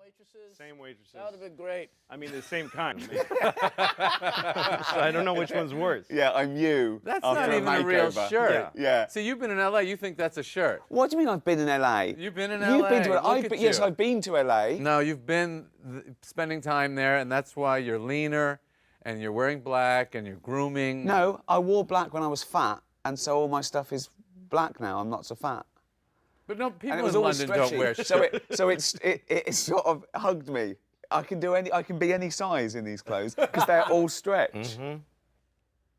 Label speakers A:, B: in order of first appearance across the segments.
A: waitresses?
B: Same waitresses.
A: That would have been great.
B: I mean, the same kind. So I don't know which one's worse.
C: Yeah, I'm you.
D: That's
C: after
D: not
C: a
D: even a real
C: makeover.
D: shirt.
C: Yeah.
D: So you've been in LA, you think that's a shirt.
C: What do you mean I've been in LA?
D: You've been in
C: You've
D: LA.
C: been to
D: Look
C: LA.
D: at
C: Yes,
D: you.
C: I've been to LA.
D: No, you've been spending time there, and that's why you're leaner, and you're wearing black, and you're grooming.
C: No, I wore black when I was fat, and so all my stuff is black now. I'm not so fat.
D: But no,
C: And
D: people
C: it was
D: in
C: always
D: London don't wear
C: stretchy.
D: shirts.
C: It sort of hugged me. I can be any size in these clothes because they're all stretched.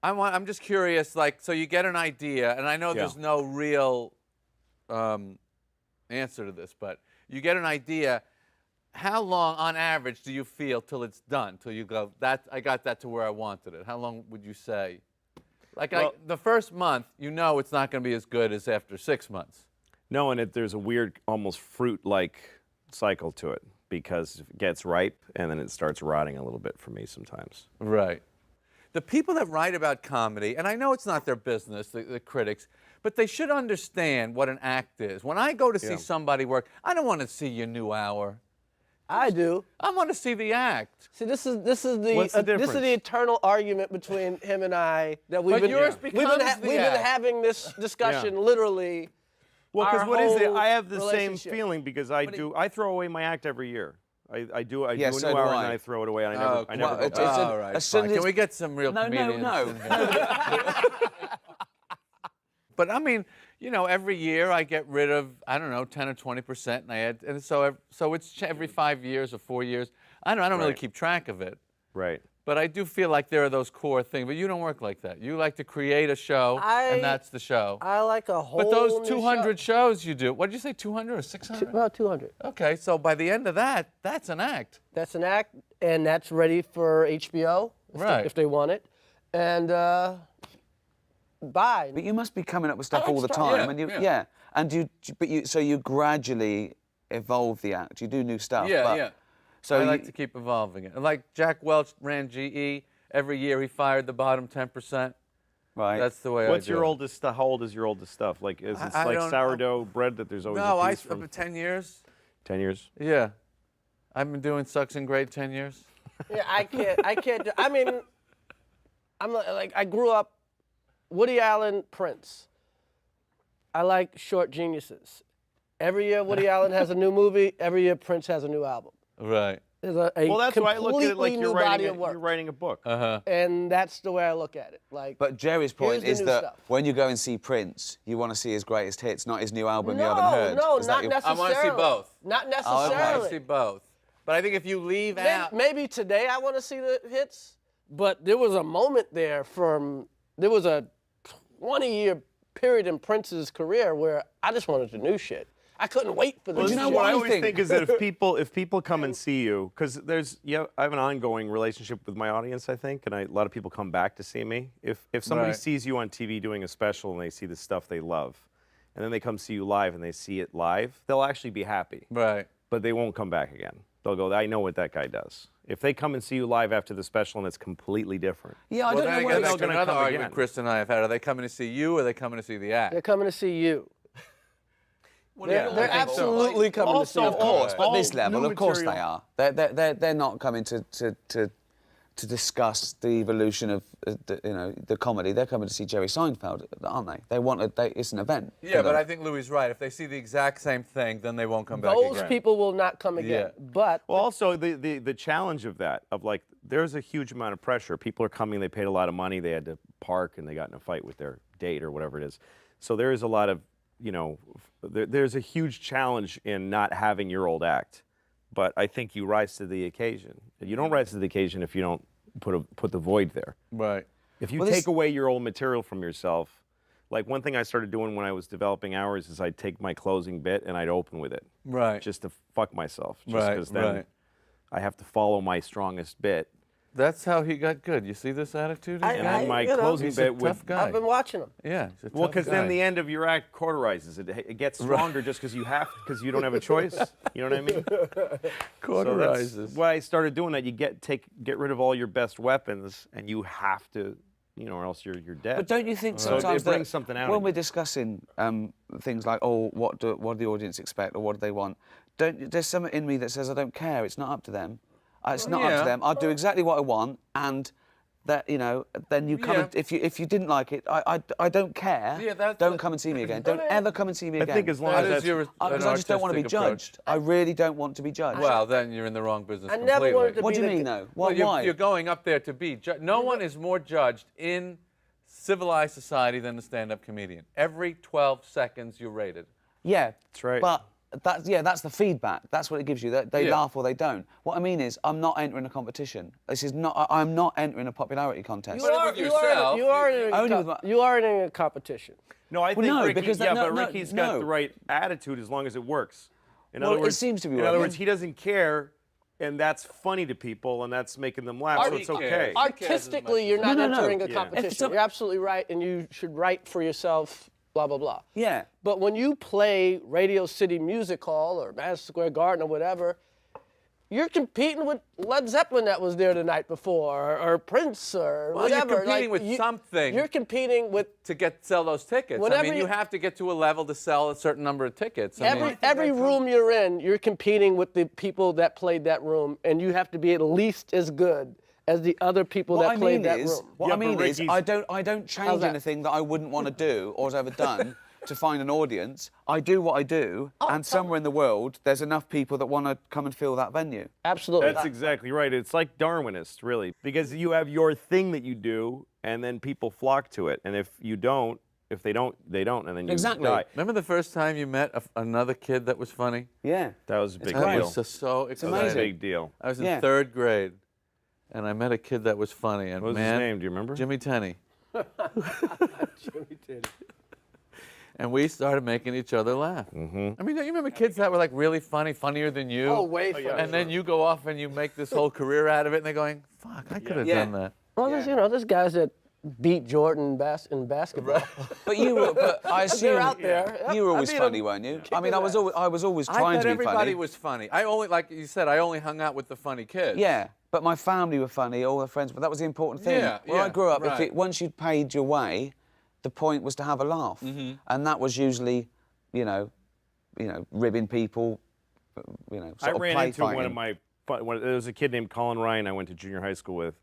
D: I'm just curious, like, so you get an idea, and I know there's no real answer to this, but you get an idea. How long, on average, do you feel till it's done? Till you go, I got that to where I wanted it. How long would you say? Like, the first month, you know it's not going to be as good as after 6 months.
B: No, and there's a weird, almost fruit-like cycle to it because it gets ripe and then it starts rotting a little bit for me sometimes.
D: Right. The people that write about comedy, and I know it's not their business, the critics, but they should understand what an act is. When I go to see somebody work, I don't want to see your new hour.
A: I do.
D: I want to see the act.
A: See, this is
B: What's the
A: this is
B: difference?
A: the eternal argument between him and I that we've
D: But
A: been
D: yours
A: we've
D: becomes
A: been,
D: the
A: we've been
D: act.
A: having this discussion literally.
B: Well,
A: our
B: because what is it?
A: whole
B: I have the same
A: relationship.
B: feeling because I throw away my act every year. I do a
C: Yeah,
B: new
C: so do
B: hour and
C: I.
B: then I throw it away. And I never go
C: it's
B: back.
C: a-
D: All right,
C: as soon
D: fine.
C: as-
D: Can we get some real
C: No,
D: comedians?
C: no.
D: in here? But I mean, you know, every year I get rid of, I don't know, 10 or 20%, and I add, and so it's every 5 years or 4 years. I don't really
B: Right.
D: keep track of it.
B: Right.
D: But I do feel like there are those core things. But you don't work like that. You like to create a show, and that's the show.
A: I like a whole.
D: But those
A: new
D: 200
A: show.
D: shows you do, what did you say, 200 or 600?
A: About 200.
D: Okay, so by the end of that, that's an act.
A: That's an act, and that's ready for HBO
D: Right.
A: if they want it, and bye.
C: But you must be coming up with stuff
A: I
C: all the
A: start-
C: time.
D: yeah,
C: and
D: yeah.
C: And so you gradually evolve the act. You do new stuff.
D: Yeah,
C: but,
D: yeah.
C: So
D: I like to keep evolving it. And like Jack Welch ran GE. Every year he fired the bottom 10%.
C: right.
D: That's the way
B: What's
D: I do
B: your
D: it.
B: oldest stuff? How old is your oldest stuff? Like, is this
D: I
B: like
D: don't-
B: sourdough bread that there's always
D: No,
B: a piece
D: up
B: from
D: to 10 years.
B: 10 years?
D: Yeah. I've been doing Sucks and Great 10 years.
A: Yeah, I can't. I mean, I'm like I grew up, Woody Allen, Prince. I like short geniuses. Every year Woody Allen has a new movie. Every year Prince has a new album.
D: Right.
A: There's a
B: Well, that's why I look at it like
A: completely
B: you're
A: new body
B: writing,
A: of work.
B: you're writing a book.
A: And that's the way I look at it. Like,
C: But Jerry's point
A: here's
C: is
A: the new
C: that
A: stuff.
C: when you go and see Prince, you want to see his greatest hits, not his new album you haven't
A: no,
C: heard.
A: no,
C: Is that
A: not
C: your-
D: I
A: necessarily.
D: want to see both.
A: Not
D: I
A: necessarily.
D: want to see both. But I think if you leave out.
A: Maybe today I want to see the hits, but there was a moment there there was a 20-year period in Prince's career where I just wanted the new shit. I couldn't wait for the
B: Well,
A: new
C: you know
A: shit.
B: what I
C: I
B: always
C: think?
B: think is that if people come and see you, because I have an ongoing relationship with my audience, I think, and a lot of people come back to see me. If somebody
D: Right.
B: sees you on TV doing a special and they see the stuff they love, and then they come see you live and they see it live, they'll actually be happy,
D: Right.
B: but they won't come back again. They'll go, I know what that guy does. If they come and see you live after the special and it's completely different.
C: Yeah, I
D: Well,
C: don't
D: then
C: know
D: I
C: what
D: guess
B: they're gonna
D: another
B: come
D: argument
B: again.
D: Chris and I have had. Are they coming to see you or are they coming to see the act?
A: They're coming to see you.
D: Yeah,
A: They're
D: I think so.
A: absolutely coming to see
B: Also,
A: you.
C: Of course, but
B: all
C: this level,
B: new
C: of course they
B: material-
C: are. They're not coming to discuss the evolution of the comedy. They're coming to see Jerry Seinfeld, aren't they? It's an event.
D: Yeah,
C: for
D: but
C: them.
D: I think Louis is right. If they see the exact same thing, then they won't come back
A: Those
D: again.
A: people will not come again.
D: Yeah.
A: But
B: Well, also the challenge of that, of like, there's a huge amount of pressure. People are coming, they paid a lot of money, they had to park, and they got in a fight with their date or whatever it is. So there is a lot of, there's a huge challenge in not having your old act. But I think you rise to the occasion. You don't rise to the occasion if you don't put the void there.
D: Right.
B: If you
C: Well,
B: take away your old material from yourself, like one thing I started doing when I was developing hours is I'd take my closing bit and I'd open with it.
D: Right.
B: Just to fuck myself. Just
D: Right,
B: because then
D: right.
B: I have to follow my strongest bit.
D: That's how he got good. You see this attitude?
A: I-
B: And then my
A: you know,
B: closing
D: He's a
B: bit would.
D: tough guy.
A: I've been watching them.
D: Yeah. He's a
B: Well,
D: tough
B: because then
D: guy.
B: the end of your act cauterizes it. It gets stronger just because because you don't have a choice. You know what I mean?
D: Cauterizes.
B: So that's why I started doing that. You get rid of all your best weapons, and you have to, or else you're dead.
C: But don't you think
B: So
C: sometimes
B: it brings
C: that
B: something out
C: when
B: of
C: we're
B: you.
C: discussing things like, what do the audience expect or what do they want? there's something in me that says I don't care. It's not up to them. It's not up to them. I'll do exactly what I want, and that, you know, then you come. If you didn't like it, I don't care.
D: Yeah,
C: don't come and see me again. Don't ever come and see me again.
B: I think as long as that's...
C: Because I just don't want to be judged. I really don't want to be judged.
D: Well, then you're in the wrong business
A: I
D: completely.
A: never wanted to
C: What
A: be
C: do you
A: the
C: mean, though?
D: Well,
C: Why?
D: you're going up there to be judged. No one is more judged in civilized society than the stand-up comedian. Every 12 seconds you're rated.
C: Yeah,
B: That's right.
C: But that's the feedback. That's what it gives you. They laugh or they don't. What I mean is, I'm not entering a competition. This is not. I'm not entering a popularity contest.
A: You are in a competition.
B: No, I think
C: no,
B: Ricky,
C: because
B: but Ricky's got the right attitude as long as it works. In other words,
C: it seems to be
B: In
C: working.
B: other words, he doesn't care, and that's funny to people, and that's making them laugh, so it's okay.
A: Artistically, you're not entering a
C: Yeah.
A: competition. You're absolutely right, and you should write for yourself, blah, blah, blah.
C: Yeah.
A: But when you play Radio City Music Hall or Madison Square Garden or whatever, you're competing with Led Zeppelin that was there the night before, or Prince, or whatever.
D: You're competing with something.
A: You're competing with...
D: to sell those tickets. I mean, you have to get to a level to sell a certain number of tickets.
A: Every room you're in, you're competing with the people that played that room, and you have to be at least as good as the other people that played that room.
C: What I mean is, I don't change anything that I wouldn't want to do or has ever done to find an audience. I do what I do, and somewhere in the world, there's enough people that want to come and fill that venue.
A: Absolutely.
B: That's exactly right. It's like Darwinist, really, because you have your thing that you do, and then people flock to it. And if you don't, if they don't, and then you die.
D: Remember the first time you met another kid that was funny?
C: Yeah.
B: That was a big
C: great.
B: deal.
D: It was just so exciting.
B: That was a big deal.
D: I was in 3rd grade, and I met a kid that was funny. And
B: What was his name? Do you remember?
D: Jimmy Tenney.
A: Jimmy Tenney.
D: And we started making each other laugh. I mean, don't you remember kids that were like really funny, funnier than you?
A: Oh, way funnier.
D: And then you go off and you make this whole career out of it, and they're going, "Fuck, I could have done that."
A: Well, there's guys that beat Jordan in basketball.
C: But I assume
A: They're out there.
C: you were always
A: I beat
C: funny,
A: him.
C: weren't you? I mean, I was always
D: I
C: trying
D: thought
C: to be
D: everybody
C: funny.
D: was funny. I only, like you said, I only hung out with the funny kids.
C: Yeah, but my family were funny, all their friends. But that was the important thing.
D: Yeah,
C: Where I grew up,
D: right.
C: once you'd paid your way, the point was to have a laugh, and that was usually, ribbing people,
B: I ran into one of my. There was a kid named Colin Ryan I went to junior high school with,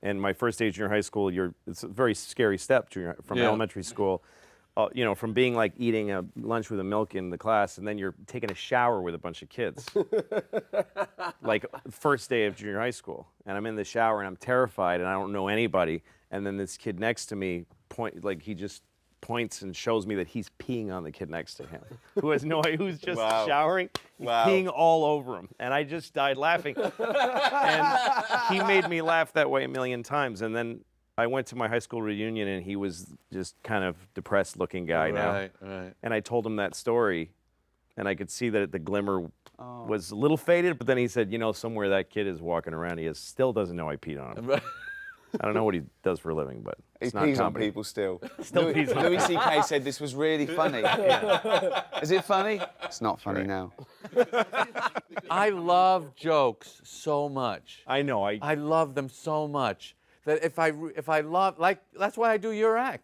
B: and my first day of junior high school, it's a very scary step from elementary school. From being like eating a lunch with a milk in the class, and then you're taking a shower with a bunch of kids. Like first day of junior high school, and I'm in the shower and I'm terrified and I don't know anybody. And then this kid next to me he just points and shows me that he's peeing on the kid next to him, who has no idea, who's just showering. He's peeing all over him, and I just died laughing. And he made me laugh that way a million times. And then I went to my high school reunion, and he was just kind of depressed-looking guy now.
D: Right.
B: And I told him that story, and I could see that the glimmer was a little faded. But then he said, somewhere that kid is walking around, he still doesn't know I peed on him.
D: Right.
B: I don't know what he does for a living, but
C: He
B: it's not
C: pees on
B: comedy.
C: people still.
B: Still pees on
C: Louis C.K. said this was really funny. Is it funny? It's not funny now.
D: I love jokes so much.
B: I know.
D: I love them so much that if I love, like, that's why I do your act.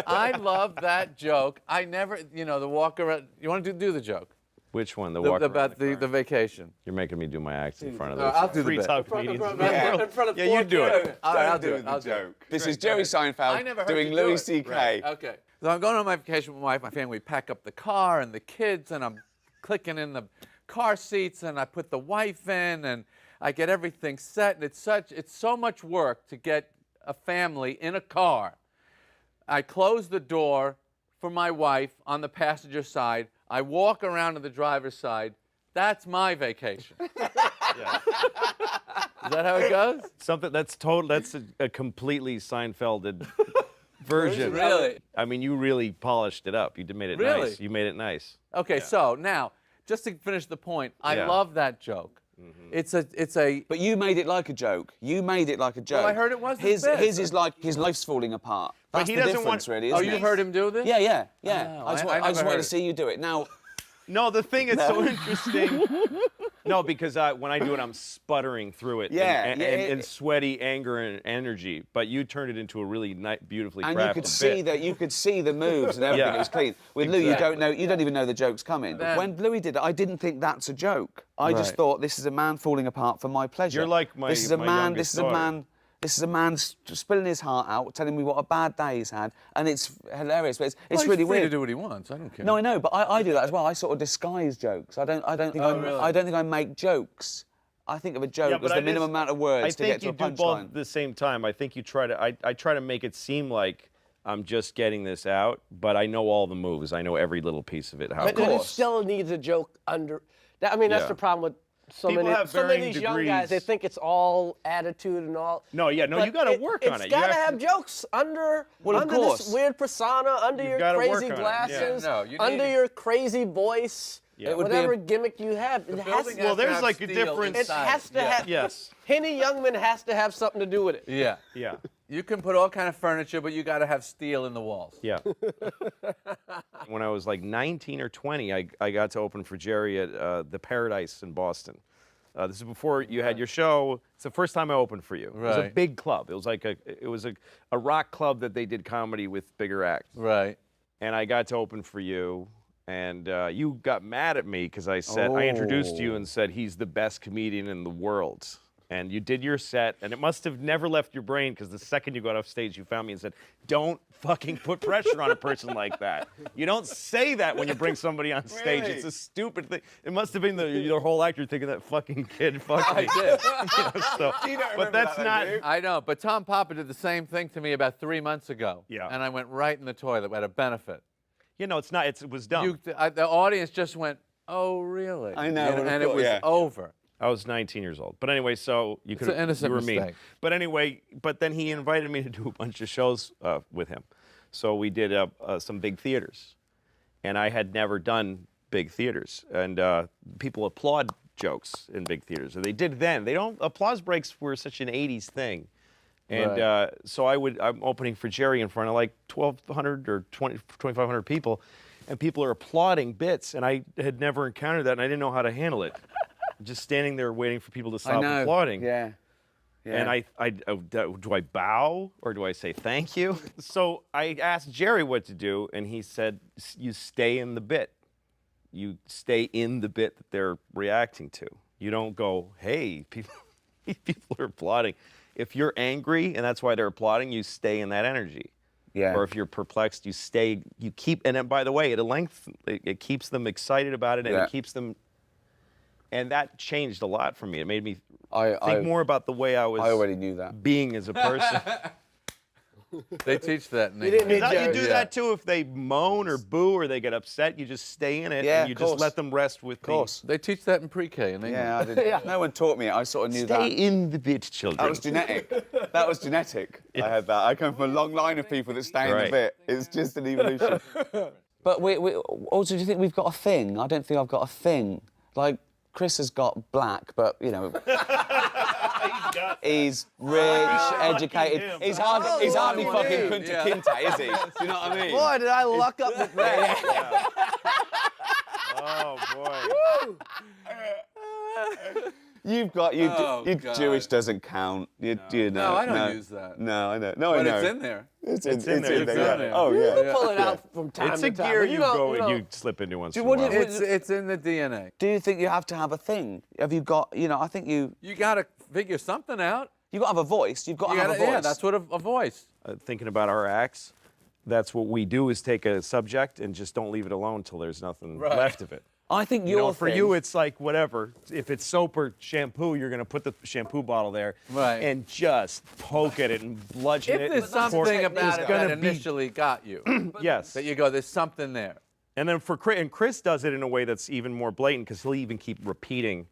D: I love that joke. I never, the walk around. You want to do the joke?
B: Which one? The walk
D: About
B: around
D: the vacation.
B: You're making me do my acts in front of
D: No,
B: those
D: I'll do the
B: free
D: bit.
B: talk comedians.
A: In front of
B: Yeah, you do it.
D: All right, I'll do it. I'll do it.
C: This is Jerry
D: I
C: Seinfeld
D: never heard
C: doing
D: you do
C: Louis
D: it.
C: C.K.
D: Okay. So I'm going on my vacation with my family. We pack up the car and the kids, and I'm clicking in the car seats, and I put the wife in, and I get everything set. And it's so much work to get a family in a car. I close the door for my wife on the passenger side. I walk around to the driver's side. That's my vacation. Is that how it goes?
B: Something that's total. That's a completely Seinfelded version.
D: Really?
B: I mean, you really polished it up. You made it
D: Really?
B: nice. You made it nice.
D: Okay, so now, just to finish the point, I love that joke. It's a.
C: But you made it like a joke. You made it like a joke.
D: I heard it was
C: his.
D: his bit.
C: His is like his life's falling apart. That's
B: he
C: the
B: doesn't
C: difference,
B: want-
C: really.
D: Oh,
C: Isn't
D: you
C: it?
D: heard him do this?
C: Yeah.
D: Oh,
C: I just
D: I
C: wanted
D: never
C: to
D: heard
C: see you do it. Now,
B: No, the thing that's so interesting. No, because when I do it, I'm sputtering through it.
C: Yeah,
B: and sweaty anger and energy. But you turned it into a really beautifully crafted
C: And you could see the moves and everything.
B: Yeah.
C: It was clean. With Lou, you don't even know the joke's coming. When Louis did it, I didn't think that's a joke. I just
D: Right.
C: thought this is a man falling apart for my pleasure.
B: You're like my
C: This is a
B: my
C: man.
B: youngest
C: This is a
B: daughter.
C: man. This is a man spilling his heart out, telling me what a bad day he's had, and it's hilarious. But it's
D: Well, he's
C: really
D: free
C: weird.
D: to do what he wants. I don't care.
C: No, I know, but I do that as well. I sort of disguise jokes. I don't think I don't think I make jokes. I think of a joke as the minimum amount of words to get to a
B: I think you do
C: punchline.
B: both at the same time. I think you try to. I try to make it seem like I'm just getting this out, but I know all the moves. I know every little piece of it. How
A: But
B: it
A: it
B: goes.
A: still needs a joke under. I mean, that's
B: Yeah.
A: the problem with so
B: People
A: many.
B: have
A: Some of
B: varying
A: these young guys, they
B: degrees.
A: think it's all attitude and all.
B: No, yeah, no,
A: But
B: you got to work on it.
A: It's
B: You
A: got to
B: have
A: have jokes under
C: Well, of
A: under
C: course.
A: this weird persona, under
B: You've
A: your
B: gotta work
A: crazy
B: on it, yeah.
A: glasses,
D: No, you
A: under
D: need-
A: your crazy voice,
B: Yeah. It would
C: be a-
A: whatever gimmick you have. It has
D: building
A: to,
D: has
B: Well,
D: to
B: there's
D: have
B: like a
D: steel
B: difference.
A: it
D: inside
A: has to have.
B: Yes.
A: Henny Youngman has to have something to do with it.
D: Yeah.
B: Yeah.
D: You can put all kind of furniture, but you got to have steel in the walls.
B: Yeah. When I was like 19 or 20, I got to open for Jerry at the Paradise in Boston. This is before you had your show. It's the first time I opened for you. It was a
D: Right.
B: big club. It was like a rock club that they did comedy with bigger acts.
D: Right.
B: And I got to open for you. And you got mad at me because I said I introduced you and said he's the best comedian in the world. And you did your set, and it must have never left your brain because the second you got off stage, you found me and said, "Don't fucking put pressure on a person like that. You don't say that when you bring somebody on stage.
C: Really?
B: It's a stupid thing." It must have been your whole actor thinking that fucking kid fucked me.
D: I did.
C: You don't
B: But
C: remember
B: that's
C: that,
B: not.
C: do you?
D: I know, but Tom Papa did the same thing to me about 3 months ago.
B: Yeah.
D: And I went right in the toilet at a benefit.
B: You know, it's not. It was dumb.
D: The audience just went, "Oh, really?"
C: I know,
D: And,
C: of
D: and it
C: course,
D: was
C: yeah.
D: over.
B: I was 19 years old. But anyway, so you could
D: an innocent
B: you were mean.
D: mistake.
B: But anyway, but then he invited me to do a bunch of shows with him. So we did some big theaters. And I had never done big theaters. And people applaud jokes in big theaters. Or they did then. They don't, applause breaks were such an 80s thing. And
D: Right.
B: so I'm opening for Jerry in front of like 1,200 or 2,500 people. And people are applauding bits. And I had never encountered that, and I didn't know how to handle it. Just standing there waiting for people to stop applauding.
C: Yeah.
B: And do I bow or do I say thank you? So I asked Jerry what to do, and he said, "You stay in the bit. You stay in the bit that they're reacting to. You don't go, hey, people are applauding. If you're angry and that's why they're applauding, you stay in that energy.
C: Yeah.
B: Or if you're perplexed, you keep. And then, by the way, it keeps them excited about it, and
C: Yeah.
B: it keeps them." And that changed a lot for me. It made me
C: I
B: think more about the way I was
C: I already knew that.
B: being as a person.
D: They teach that in
A: You didn't
D: England.
A: need
B: You
A: Jerry.
B: do that too if they moan or boo or they get upset. You just stay in it
C: Yeah,
B: and you
C: of
B: just
C: course.
B: let them rest with
C: Of course.
D: They teach that in pre-K in England.
C: Yeah, I did. No one taught me it. I sort of knew
B: Stay
C: that.
B: in the bit, children.
C: That was genetic. That was genetic. I had that. I come from a long line of people that stay in
B: Right.
C: the bit. It's just an evolution. But we also, do you think we've got a thing? I don't think I've got a thing. Like, Chris has got black, but, you know, he's rich, educated.
B: him.
C: He's hardly
A: Lord,
C: fucking
A: dude.
C: Kunta Kinte, is he? Do you know what I mean?
A: Boy, did I luck up with that.
B: Oh, boy.
C: You've got
D: Oh,
C: you
D: God.
C: Jewish doesn't count. You know.
D: No, I don't use that.
C: No, I know. No, I
D: But
C: know.
D: it's in there.
C: It's
B: in there.
C: It's
B: It's
C: yeah.
D: in there.
C: Oh yeah.
A: Pull it out from time
B: It's
A: to
B: a
A: time.
B: gear
A: but
B: you
A: know-
B: go and
A: know-
B: you slip into once
C: Do-
B: in a
C: what do
B: while.
C: you-
D: It's in the DNA.
C: Do you think you have to have a thing? Have you got? You know, I think you
D: got to figure something out.
C: got to have a voice. You've got to
D: You
C: have a
D: gotta-
C: voice.
D: yeah, that's what a voice.
B: Thinking about our acts, that's what we do is take a subject and just don't leave it alone until there's nothing left of it.
C: I think
B: You know,
C: your
B: for
C: thing,
B: you, it's like whatever. If it's soap or shampoo, you're going to put the shampoo bottle there
D: Right.
B: and just poke at it and bludgeon
D: If
B: it.
D: there's
B: and pour-
D: something
B: it's
D: about it
B: gonna
D: that
B: be-
D: initially got you,
B: Yes.
D: that you go, there's something there.
B: And then Chris does it in a way that's even more blatant because he'll even keep repeating.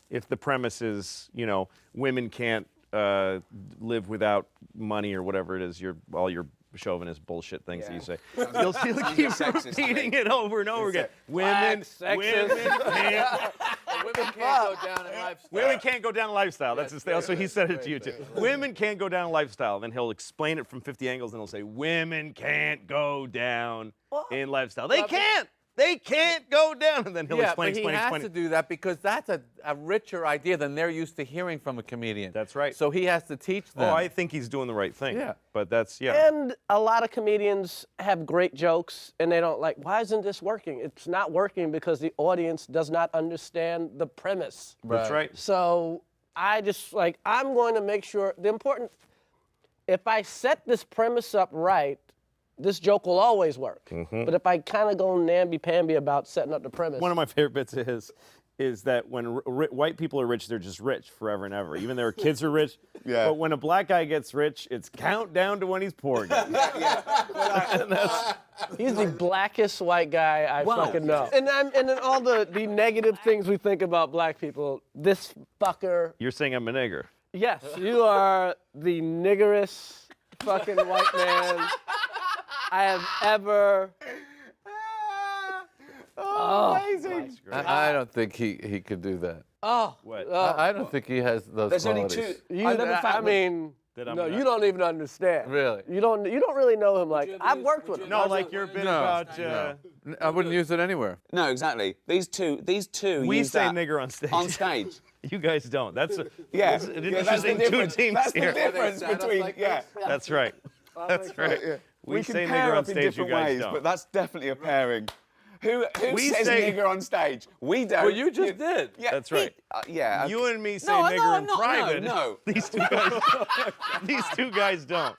B: If the premise is, you know, women can't live without money or whatever it is, all your chauvinist bullshit things that you say. He'll keep
C: sexist to
B: repeating
C: me.
B: it over and over again. Women
A: sexist.
B: can't.
D: Women can't go down in lifestyle.
B: Women can't go down a lifestyle. That's his thing. So he said it to you too. Women can't go down a lifestyle. Then he'll explain it from 50 angles, and he'll say, "Women can't go down in lifestyle. They can't." They can't go down. And then he'll
D: Yeah,
B: explain,
D: but he
B: explain,
D: has
B: explain.
D: to do that because that's a richer idea than they're used to hearing from a comedian.
B: That's right.
D: So he has to teach them.
B: Oh, I think he's doing the right thing.
D: Yeah.
B: But that's, yeah.
A: And a lot of comedians have great jokes, and they don't like, why isn't this working? It's not working because the audience does not understand the premise.
B: That's right.
A: So I just, like, I'm going to make sure, if I set this premise up right, this joke will always work. But if I kind of go namby-pamby about setting up the premise.
B: One of my favorite bits of his is that when white people are rich, they're just rich forever and ever. Even their kids are rich.
C: Yeah.
B: But when a black guy gets rich, it's countdown to when he's poor again.
A: He's the blackest white guy I
C: Wow.
A: fucking know. And then all the negative things we think about black people, this fucker,
B: You're saying I'm a nigger.
A: yes, you are the niggerest fucking white man I have ever.
C: Amazing.
D: I don't think he could do that.
A: Oh,
B: What?
D: I don't think he has those
C: There's only
D: qualities.
C: two.
A: you,
C: I love the fact
A: I
C: that-
A: mean,
B: That I'm
A: no,
B: not-
A: you don't even understand.
D: Really?
A: You don't really know him. Like, I've worked with him.
B: No, like your bit
D: No.
B: about.
D: I wouldn't use it anywhere.
C: No, exactly. These two.
B: We
C: use
B: say
C: that
B: nigger on stage.
C: On stage.
B: You guys don't. That's an
C: That's the
B: interesting two
C: difference.
B: teams
C: That's
B: here.
C: the difference
D: They sound
C: between
D: like
C: yeah.
D: this?
B: That's right. That's right. We
C: can
B: say
C: pair
B: nigger on
C: up in
B: stage. You
C: different
B: guys
C: ways,
B: don't.
C: but that's definitely a pairing. Who
B: We
C: says
B: say-
C: nigger on stage? We don't.
D: Well, you just did.
C: Yeah,
B: That's right.
C: Yeah.
B: You and me say
C: No,
B: nigger
C: no,
B: in
C: no,
B: private.
C: no.
B: These two guys don't.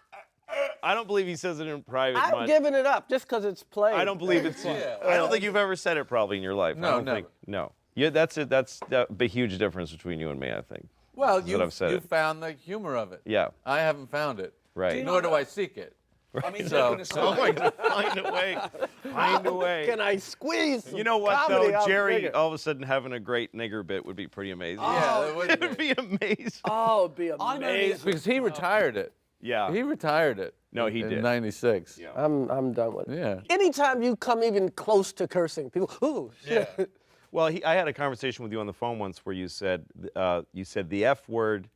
B: I don't believe he says it in private
A: I've
B: much.
A: given it up just because it's played.
B: I don't believe it's. I don't think you've ever said it probably in your life. I
D: No,
B: don't
D: never.
B: think. No. Yeah, that's it. That's a huge difference between you and me, I think.
D: Well,
B: Is what I've said
D: you
B: it.
D: found the humor of it.
B: Yeah.
D: I haven't found it.
B: Right.
D: Nor do I seek it.
C: I mean,
D: So-
C: joking aside,
B: Oh my God, find a way. Find a way.
A: Can I squeeze some
B: You know what
A: comedy
B: though,
A: out
B: Jerry?
A: nigger?
B: All of a sudden having a great nigger bit would be pretty amazing.
D: Yeah, it would
B: It'd be amazing.
A: Oh, it'd be
C: I know
A: amazing.
D: Because he retired it.
B: Yeah.
D: He retired it.
B: No, he
D: in
B: did.
D: '96.
B: Yeah.
A: I'm done with it.
D: Yeah.
A: Anytime you come even close to cursing, people, ooh, shit.
B: Well, I had a conversation with you on the phone once where you said the F word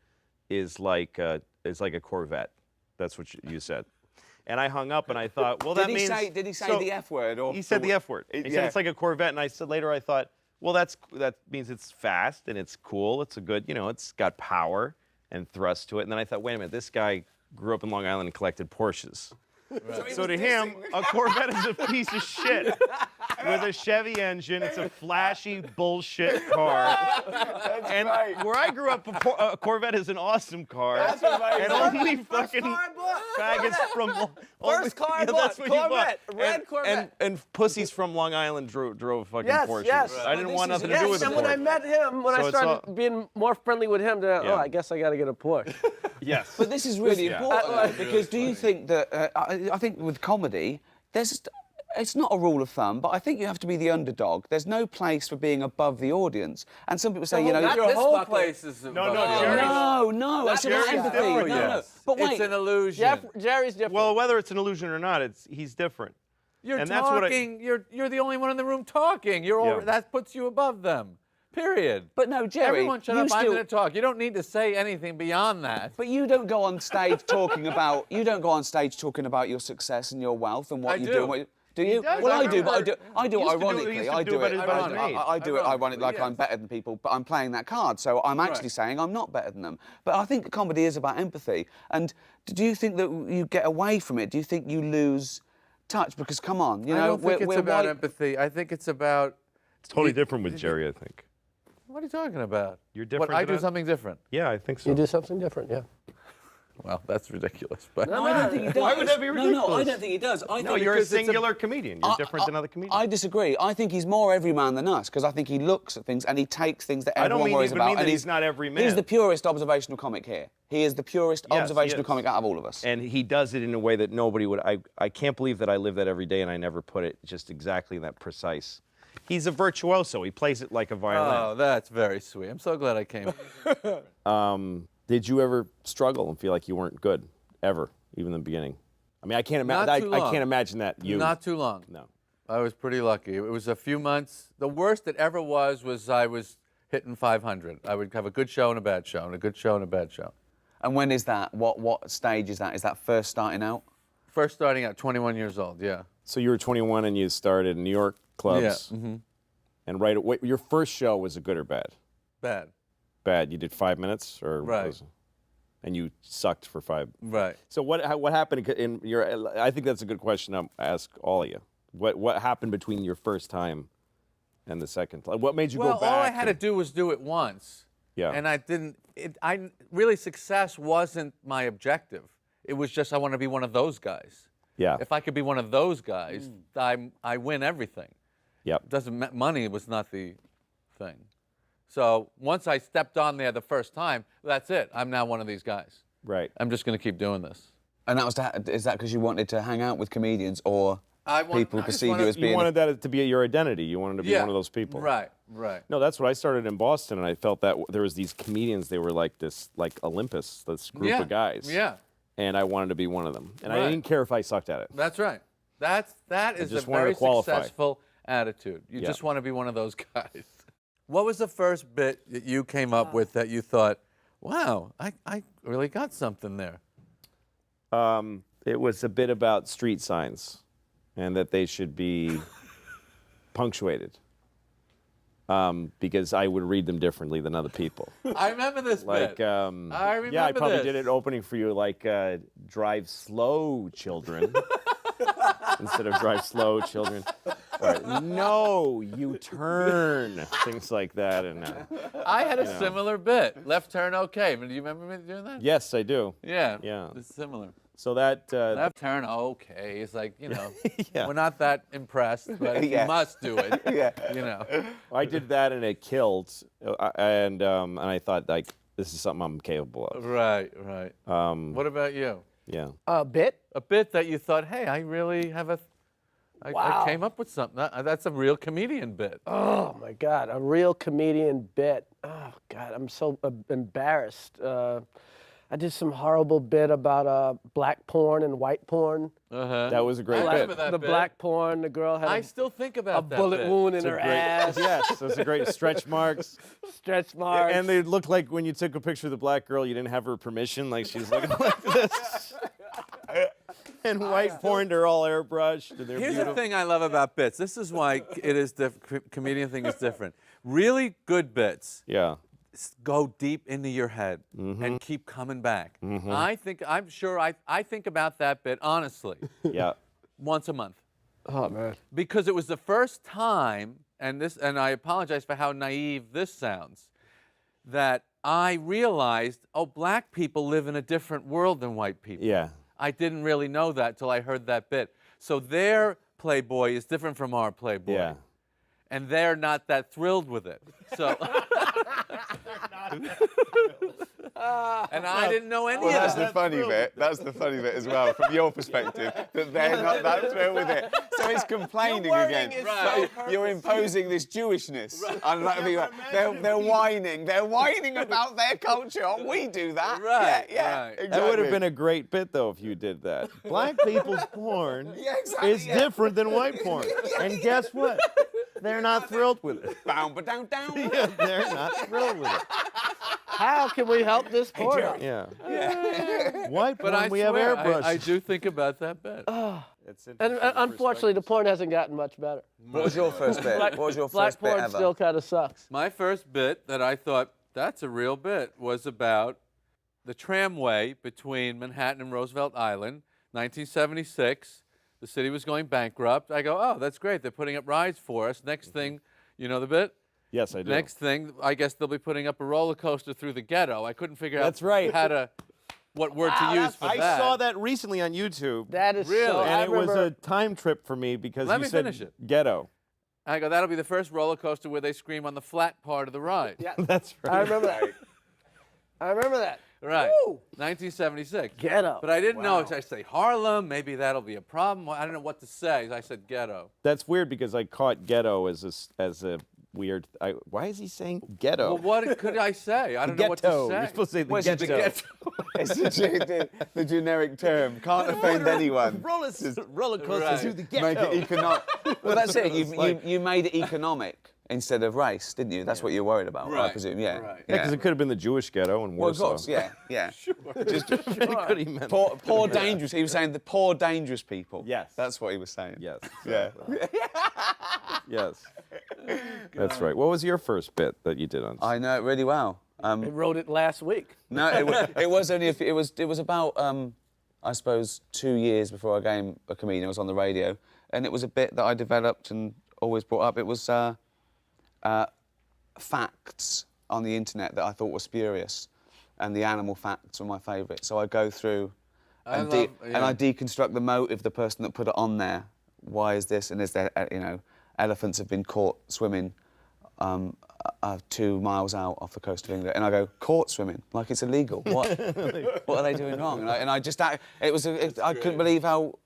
B: is like a Corvette. That's what you said. And I hung up and I thought, well, that means.
C: Did he say
B: so-
C: the F word or?
B: He said the F word. He said
C: yeah.
B: it's like a Corvette, and I said later I thought, well, that means it's fast and it's cool. It's a good, it's got power and thrust to it. And then I thought, wait a minute, this guy grew up in Long Island and collected Porsches. So to him, a Corvette is a piece of shit with a Chevy engine. It's a flashy bullshit car. And
C: right.
B: where I grew up, a Corvette is an awesome car. And only fucking faggots from
A: First car I
B: yeah,
A: bought,
B: that's what you bought.
A: Corvette, red
B: And-
A: Corvette.
B: And pussies from Long Island drove fucking
A: Yes,
B: Porsches.
A: yes.
B: I didn't
C: Well,
B: want
C: this is-
B: nothing to do
A: Yes,
B: with
A: and
B: the
A: when I
B: Porsche.
A: met him, when
B: So
A: I
B: it's
A: started
B: all-
A: being more friendly with him, then,
B: Yeah.
A: oh, I guess I got to get a Porsche.
B: Yes.
C: But this is really
B: Yeah.
C: important though, because do you think that I think with comedy, it's not a rule of thumb, but I think you have to be the underdog. There's no place for being above the audience. And some people say, you know,
D: Not
A: Your
D: this
A: whole
D: place is.
B: no,
D: above
B: Jerry's-
D: you.
C: no, it's about
B: Jerry's
C: empathy.
B: different,
C: No, no.
B: yes.
C: But wait,
D: It's an illusion.
A: Jerry's different.
B: Well, whether it's an illusion or not, he's different.
D: You're
B: and that's what I-
D: talking. You're the only one in the room talking.
B: Yeah.
D: That puts you above them. Period.
C: but no, Jerry,
D: Everyone shut
C: you
D: up. I'm
C: still,
D: going to talk. You don't need to say anything beyond that.
C: but you don't go on stage talking about your success and your wealth and what
D: I
C: you
D: do.
C: do. And what do you?
D: does.
C: Well,
D: I
C: I do, but
D: remember.
C: I do it
B: He used to do- he
C: ironically.
B: used to
C: I
B: do
C: do
B: about
C: it.
B: his budget
D: Ironic.
C: I do it ironically, like I'm
D: yes.
C: better than people, but I'm playing that card. So I'm actually
D: Right.
C: saying I'm not better than them. But I think comedy is about empathy. And do you think that you get away from it? Do you think you lose touch? Because come on, you know,
D: I don't think it's
C: we're
D: about
C: white.
D: empathy. I think it's about.
B: It's totally different with Jerry, I think.
D: What are you talking about?
B: You're
D: What,
B: different
D: I
B: than
D: do
B: us?
D: something different.
B: Yeah, I think so.
A: You do something different, yeah.
D: Well, that's ridiculous. But
C: No, I don't think he does.
B: Why would that be
C: No, I
B: ridiculous?
C: don't think he does. I
B: No,
C: think
B: you're a
C: because it's
B: singular comedian. You're different than other comedians.
C: I disagree. I think he's more everyman than us because I think he looks at things and he takes things that
B: I don't
C: everyone
B: mean-
C: worries
B: even
C: about.
B: mean that
C: and
B: he's not every man.
C: He's the purest observational comic here. He is the purest
B: Yes, he
C: observational
B: is.
C: comic out of all of us.
B: And he does it in a way that nobody would. I can't believe that I live that every day and I never put it just exactly that precise. He's a virtuoso. He plays it like a
D: oh,
B: violin.
D: that's very sweet. I'm so glad I came.
B: Did you ever struggle and feel like you weren't good ever, even in the beginning? I mean, I can't imagine.
D: Not too
B: I
D: long.
B: can't imagine that you.
D: Not too long.
B: No.
D: I was pretty lucky. It was a few months. The worst it ever was I was hitting 500. I would have a good show and a bad show, and a good show and a bad show.
C: And when is that? What stage is that? Is that first starting out?
D: First starting at 21 years old, yeah.
B: So you were 21 and you started in New York clubs.
D: Yeah.
B: And right away, your first show was a good or bad?
D: Bad.
B: Bad. You did 5 minutes, or
D: Right.
B: and you sucked for 5.
D: Right.
B: So what happened in your? I think that's a good question to ask all of you. What happened between your first time and the second time? What made you go back?
D: Well, all I had to do was do it once.
B: Yeah.
D: And I didn't. Really, success wasn't my objective. It was just I want to be one of those guys.
B: Yeah.
D: If I could be one of those guys, I win everything.
B: Yep.
D: Money was not the thing. So once I stepped on there the first time, that's it. I'm now one of these guys.
B: Right.
D: I'm just going to keep doing this.
C: And is that because you wanted to hang out with comedians, or people perceive you as being?
B: You wanted that to be your identity. You wanted to be one of those people.
D: Right. Right.
B: No, that's what I started in Boston, and I felt that there was these comedians. They were like this, like Olympus, this group of guys.
D: Yeah.
B: And I wanted to be one of them, and I
D: Right.
B: didn't care if I sucked at it.
D: That's right. That is a
B: just wanted
D: very
B: to qualify.
D: successful attitude. You
B: Yeah.
D: just want to be one of those guys. What was the first bit that you came up with that you thought, wow, I really got something there?
B: It was a bit about street signs, and that they should be punctuated, because I would read them differently than other people.
D: I remember this
B: Like,
D: bit. I remember
B: yeah, I probably
D: this.
B: did it opening for you, like drive slow, children, instead of drive slow, children. Or, no, you turn, things like that. And
D: I had a similar bit. Left turn, okay. Do you remember me doing that?
B: yes, I do.
D: Yeah.
B: Yeah.
D: It's similar.
B: So that
D: Left turn, okay. It's like,
B: Yeah.
D: we're not that impressed, but
C: Yeah.
D: you must do it.
C: Yeah.
B: I did that and it killed, and I thought, like, this is something I'm capable of.
D: Right, right. What about you?
B: Yeah.
A: Bit?
D: A bit that you thought, hey, I really have I
A: Wow.
D: came up with something. That's a real comedian bit.
A: Oh my God, a real comedian bit. Oh God, I'm so embarrassed. I did some horrible bit about black porn and white porn.
D: Uh-huh.
B: That was a great
D: I
B: bit.
D: remember that
A: The
D: bit.
A: black porn, the girl had
D: I still think
A: a
D: about that
A: bullet
D: bit.
A: wound in
B: It's a
A: her
B: great-
A: ass,
B: Yes, those are great stretch marks.
A: stretch marks.
B: And they looked like when you took a picture of the black girl, you didn't have her permission, like she's looking like this. And white porn, they're all airbrushed. And they're
D: Here's
B: beautiful.
D: the thing I love about bits. This is why it is comedian thing is different. Really good bits
B: Yeah.
D: go deep into your head
B: Mm-hmm.
D: and keep coming back. I'm sure I think about that bit honestly
B: Yeah.
D: once a month.
A: Oh man.
D: Because it was the first time, and I apologize for how naive this sounds, that I realized, oh, black people live in a different world than white people.
B: Yeah.
D: I didn't really know that till I heard that bit. So their Playboy is different from our Playboy.
B: Yeah.
D: And they're not that thrilled with it. So and I didn't know any
C: Well,
D: of
C: that's
D: that.
C: the funny bit. That's the funny bit as well, from your perspective, that they're not that thrilled with it. So it's complaining
A: Your wording
C: again.
A: is
D: Right.
A: so
C: You're imposing this Jewishness. And like, they're whining. They're whining about their culture. Oh, we do that.
D: Right,
C: Yeah.
D: right.
C: Exactly.
B: That would have been a great bit, though, if you did that. Black people's porn
C: Yeah, exactly,
B: is
C: yeah.
B: different than white porn. And guess what? They're not thrilled with it.
C: Bound, but down.
B: Yeah, they're not thrilled with it.
A: How can we help this porn?
B: Yeah. White porn,
D: But I
B: we
D: swear,
B: have airbrush.
D: I do think about that bit.
B: It's
A: And
B: interesting
A: unfortunately, the
B: perspectives.
A: porn hasn't gotten much better.
C: What was your first bit? What was your
A: Black
C: first bit
A: porn
C: ever?
A: still kind of sucks.
D: My first bit that I thought, that's a real bit, was about the tramway between Manhattan and Roosevelt Island, 1976. The city was going bankrupt. I go, oh, that's great. They're putting up rides for us. Next thing, you know the bit?
B: Yes, I do.
D: Next thing, I guess they'll be putting up a roller coaster through the ghetto. I couldn't figure
B: That's
D: out
B: right.
D: what word to use for
B: I
D: that.
B: saw that recently on YouTube.
A: That is
D: Really?
A: so.
B: and
A: I
B: it was
A: remember,
B: a time trip for me because
D: Let
B: you
D: me
B: said
D: finish it.
B: ghetto.
D: I go, that'll be the first roller coaster where they scream on the flat part of the ride.
A: Yeah,
B: That's right.
A: I remember that. I remember that.
D: Right.
A: Woo!
D: 1976.
A: Ghetto.
D: But I didn't know if I say Harlem, maybe that'll be a problem. I don't know what to say. I said ghetto.
B: That's weird because I caught ghetto as a weird. Why is he saying ghetto?
D: Well, what could I say? I don't know what to
B: Ghetto.
D: say.
B: You're supposed to say the
C: Where's
B: ghetto.
C: the ghetto? It's the generic term. Can't offend anyone.
B: Roller coaster
D: Right.
B: to the
C: Make
B: ghetto.
C: it economic. Well, that's it.
B: It's like-
C: You made it economic instead of race, didn't you? That's what you're worried about, I
D: Right.
C: presume. Yeah.
D: Right.
B: Yeah, because it could have been the Jewish ghetto in
C: Well, of
B: Warsaw.
C: course, yeah. Just
B: Could he meant
C: poor, dangerous. He was saying the poor, dangerous people.
B: Yes.
C: That's what he was saying.
B: Yes.
C: Yeah.
B: Yes. That's right. What was your first bit that you did on?
C: I know it really well.
A: I wrote it last week.
C: No, it was only it was about I suppose 2 years before I became a comedian. I was on the radio, and it was a bit that I developed and always brought up. It was facts on the internet that I thought were spurious, and the animal facts were my favourite. So I go through and I deconstruct the motive, the person that put it on there. Why is this? And is there, elephants have been caught swimming 2 miles out off the coast of England, and I go, caught swimming, like it's illegal. What are they doing wrong? And I couldn't believe how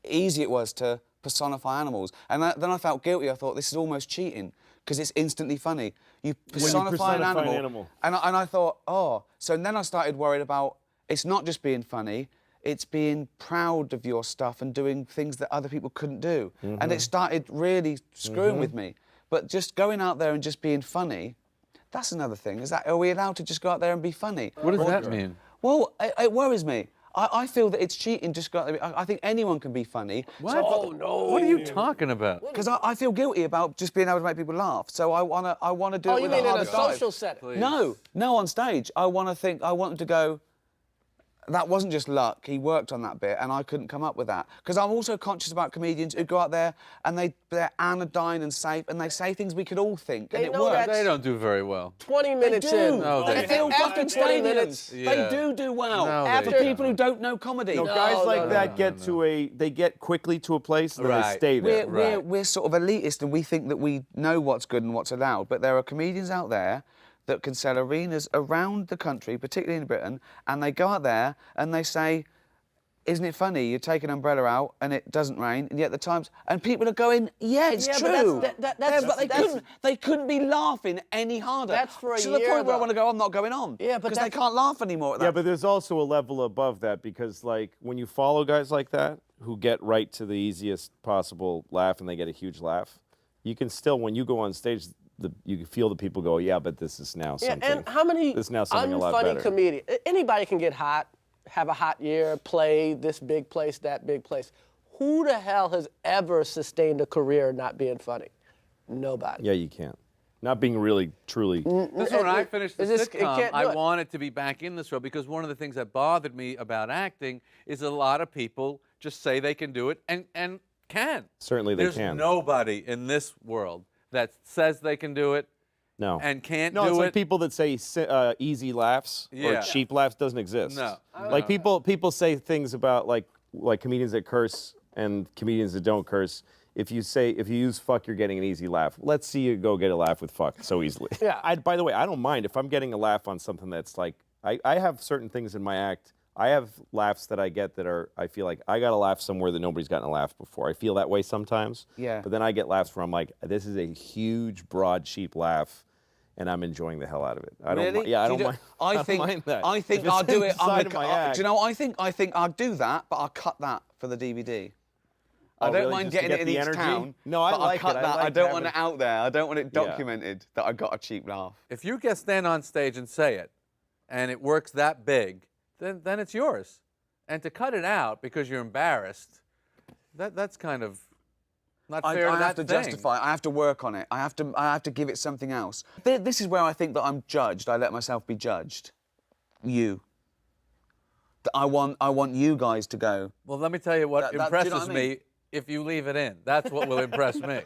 C: easy it was to personify animals. And then I felt guilty. I thought, this is almost cheating, because it's instantly funny. You personify an animal. And I thought, oh. So then I started worried about, it's not just being funny, it's being proud of your stuff and doing things that other people couldn't do. And it started really screwing with me. But just going out there and just being funny, that's another thing. Are we allowed to just go out there and be funny?
D: What does that mean?
C: Well, it worries me. I feel that it's cheating just to go out there. I think anyone can be funny.
D: What?
C: So
A: Oh, no.
D: What are you talking about?
C: because I feel guilty about just being able to make people laugh. So I wanna do it
A: Oh, you
C: with
A: mean
C: a
A: in a
C: harder dive.
A: social setting?
D: Please.
C: No, on stage. I want them to go, that wasn't just luck, he worked on that bit, and I couldn't come up with that. Because I'm also conscious about comedians who go out there and they're anodyne and safe, and they say things we could all think, and
A: They
C: it
A: know
C: works.
A: that's-
D: They don't do very well.
A: 20 minutes
C: They do.
A: in.
D: No,
C: They
D: they
C: fill
D: don't.
C: fucking
A: After 20
C: stadiums.
A: minutes.
D: Yeah.
C: They do well.
D: No,
A: After
D: they
C: people who don't know comedy.
B: No,
A: No,
B: guys like
A: no,
B: that
D: no,
B: get
D: no.
B: they get quickly to a place and then
D: Right.
B: they stay there.
C: We're sort of elitist, and we think that we know what's good and what's allowed, but there are comedians out there that can sell arenas around the country, particularly in Britain, and they go out there and they say, isn't it funny? You take an umbrella out and it doesn't rain, and yet the Times, and people are going, yeah, it's
A: Yeah,
C: true.
A: but
C: They couldn't be laughing any harder.
A: That's for a
C: to the
A: year,
C: point where I
A: though.
C: want to go, I'm not going on.
A: Yeah, but
C: because they
A: that's-
C: can't laugh anymore at that.
B: Yeah, but there's also a level above that, because like when you follow guys like that who get right to the easiest possible laugh and they get a huge laugh, you can still, when you go on stage, you can feel the people go, yeah, but this is now
A: Yeah,
B: something.
A: and how many
B: this is now something a lot
A: unfunny
B: better.
A: comedians? Anybody can get hot, have a hot year, play this big place, that big place. Who the hell has ever sustained a career not being funny? Nobody.
B: Yeah, you can't. Not being really, truly.
D: This is when I finished the
A: it
D: sitcom,
A: can't do
D: I
A: it.
D: wanted to be back in this role, because one of the things that bothered me about acting is a lot of people just say they can do it and can.
B: Certainly they
D: There's
B: can.
D: nobody in this world that says they can do it
B: No.
D: and can't
B: No,
D: do
B: it's
D: it.
B: like people that say easy laughs or
D: Yeah.
B: cheap laughs doesn't exist.
D: No.
B: Like people say things about like comedians that curse and comedians that don't curse. If you use fuck, you're getting an easy laugh. Let's see you go get a laugh with fuck so easily.
A: Yeah.
B: By the way, I don't mind if I'm getting a laugh on something that's like, I have certain things in my act. I have laughs that I get that are, I feel like I got a laugh somewhere that nobody's gotten a laugh before. I feel that way sometimes.
C: Yeah.
B: But then I get laughs where I'm like, this is a huge, broad, cheap laugh, and I'm enjoying the hell out of it. I don't.
C: Really?
B: Yeah, I
C: Do you
B: don't mind. I don't mind that.
C: I think
B: If it's
C: I'll do it.
B: inside of my act.
C: Do you know what I think I'll do that, but I'll cut that for the DVD. I
B: Oh,
C: don't
B: really?
C: mind
B: Just to
C: getting
B: get
C: it in
B: the
C: each
B: energy?
C: town.
B: No, I
C: but
B: like
C: I'll cut
B: it. I
C: that. I
B: like
C: don't
B: having-
C: want it out there. I don't want it documented that I got a cheap laugh.
D: If you can stand on stage and say it, and it works that big, then it's yours. And to cut it out because you're embarrassed, that's kind of not fair
C: I
D: to
C: have
D: that
C: to
D: thing.
C: justify. I have to work on it. I have to give it something else. This is where I think that I'm judged. I let myself be judged. You. That I want you guys to go.
D: Well, let me tell you what
C: Do you know
D: impresses
C: what I mean?
D: me. If you leave it in, that's what will impress me.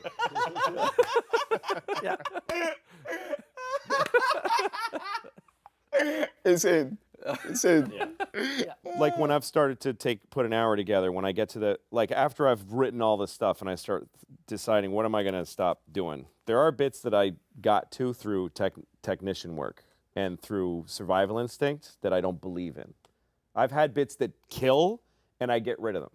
C: It's in. It's in.
B: Like when I've started to put an hour together, when I get to the, like after I've written all this stuff and I start deciding what am I going to stop doing, there are bits that I got to through technician work and through survival instinct that I don't believe in. I've had bits that kill and I get rid of them.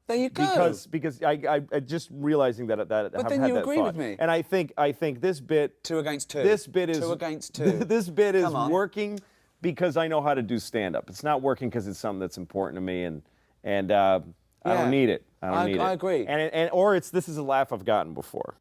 C: There you go.
B: Because I just realizing that I've
C: then
B: had
C: you
B: that
C: agree
B: thought.
C: with me.
B: And I think this bit
C: 2 against 2.
B: This bit is
C: 2 against 2.
B: This bit is
C: Come on.
B: working because I know how to do stand up. It's not working because it's something that's important to me and I don't need it. I don't need it.
C: I agree.
B: Or this is a laugh I've gotten before.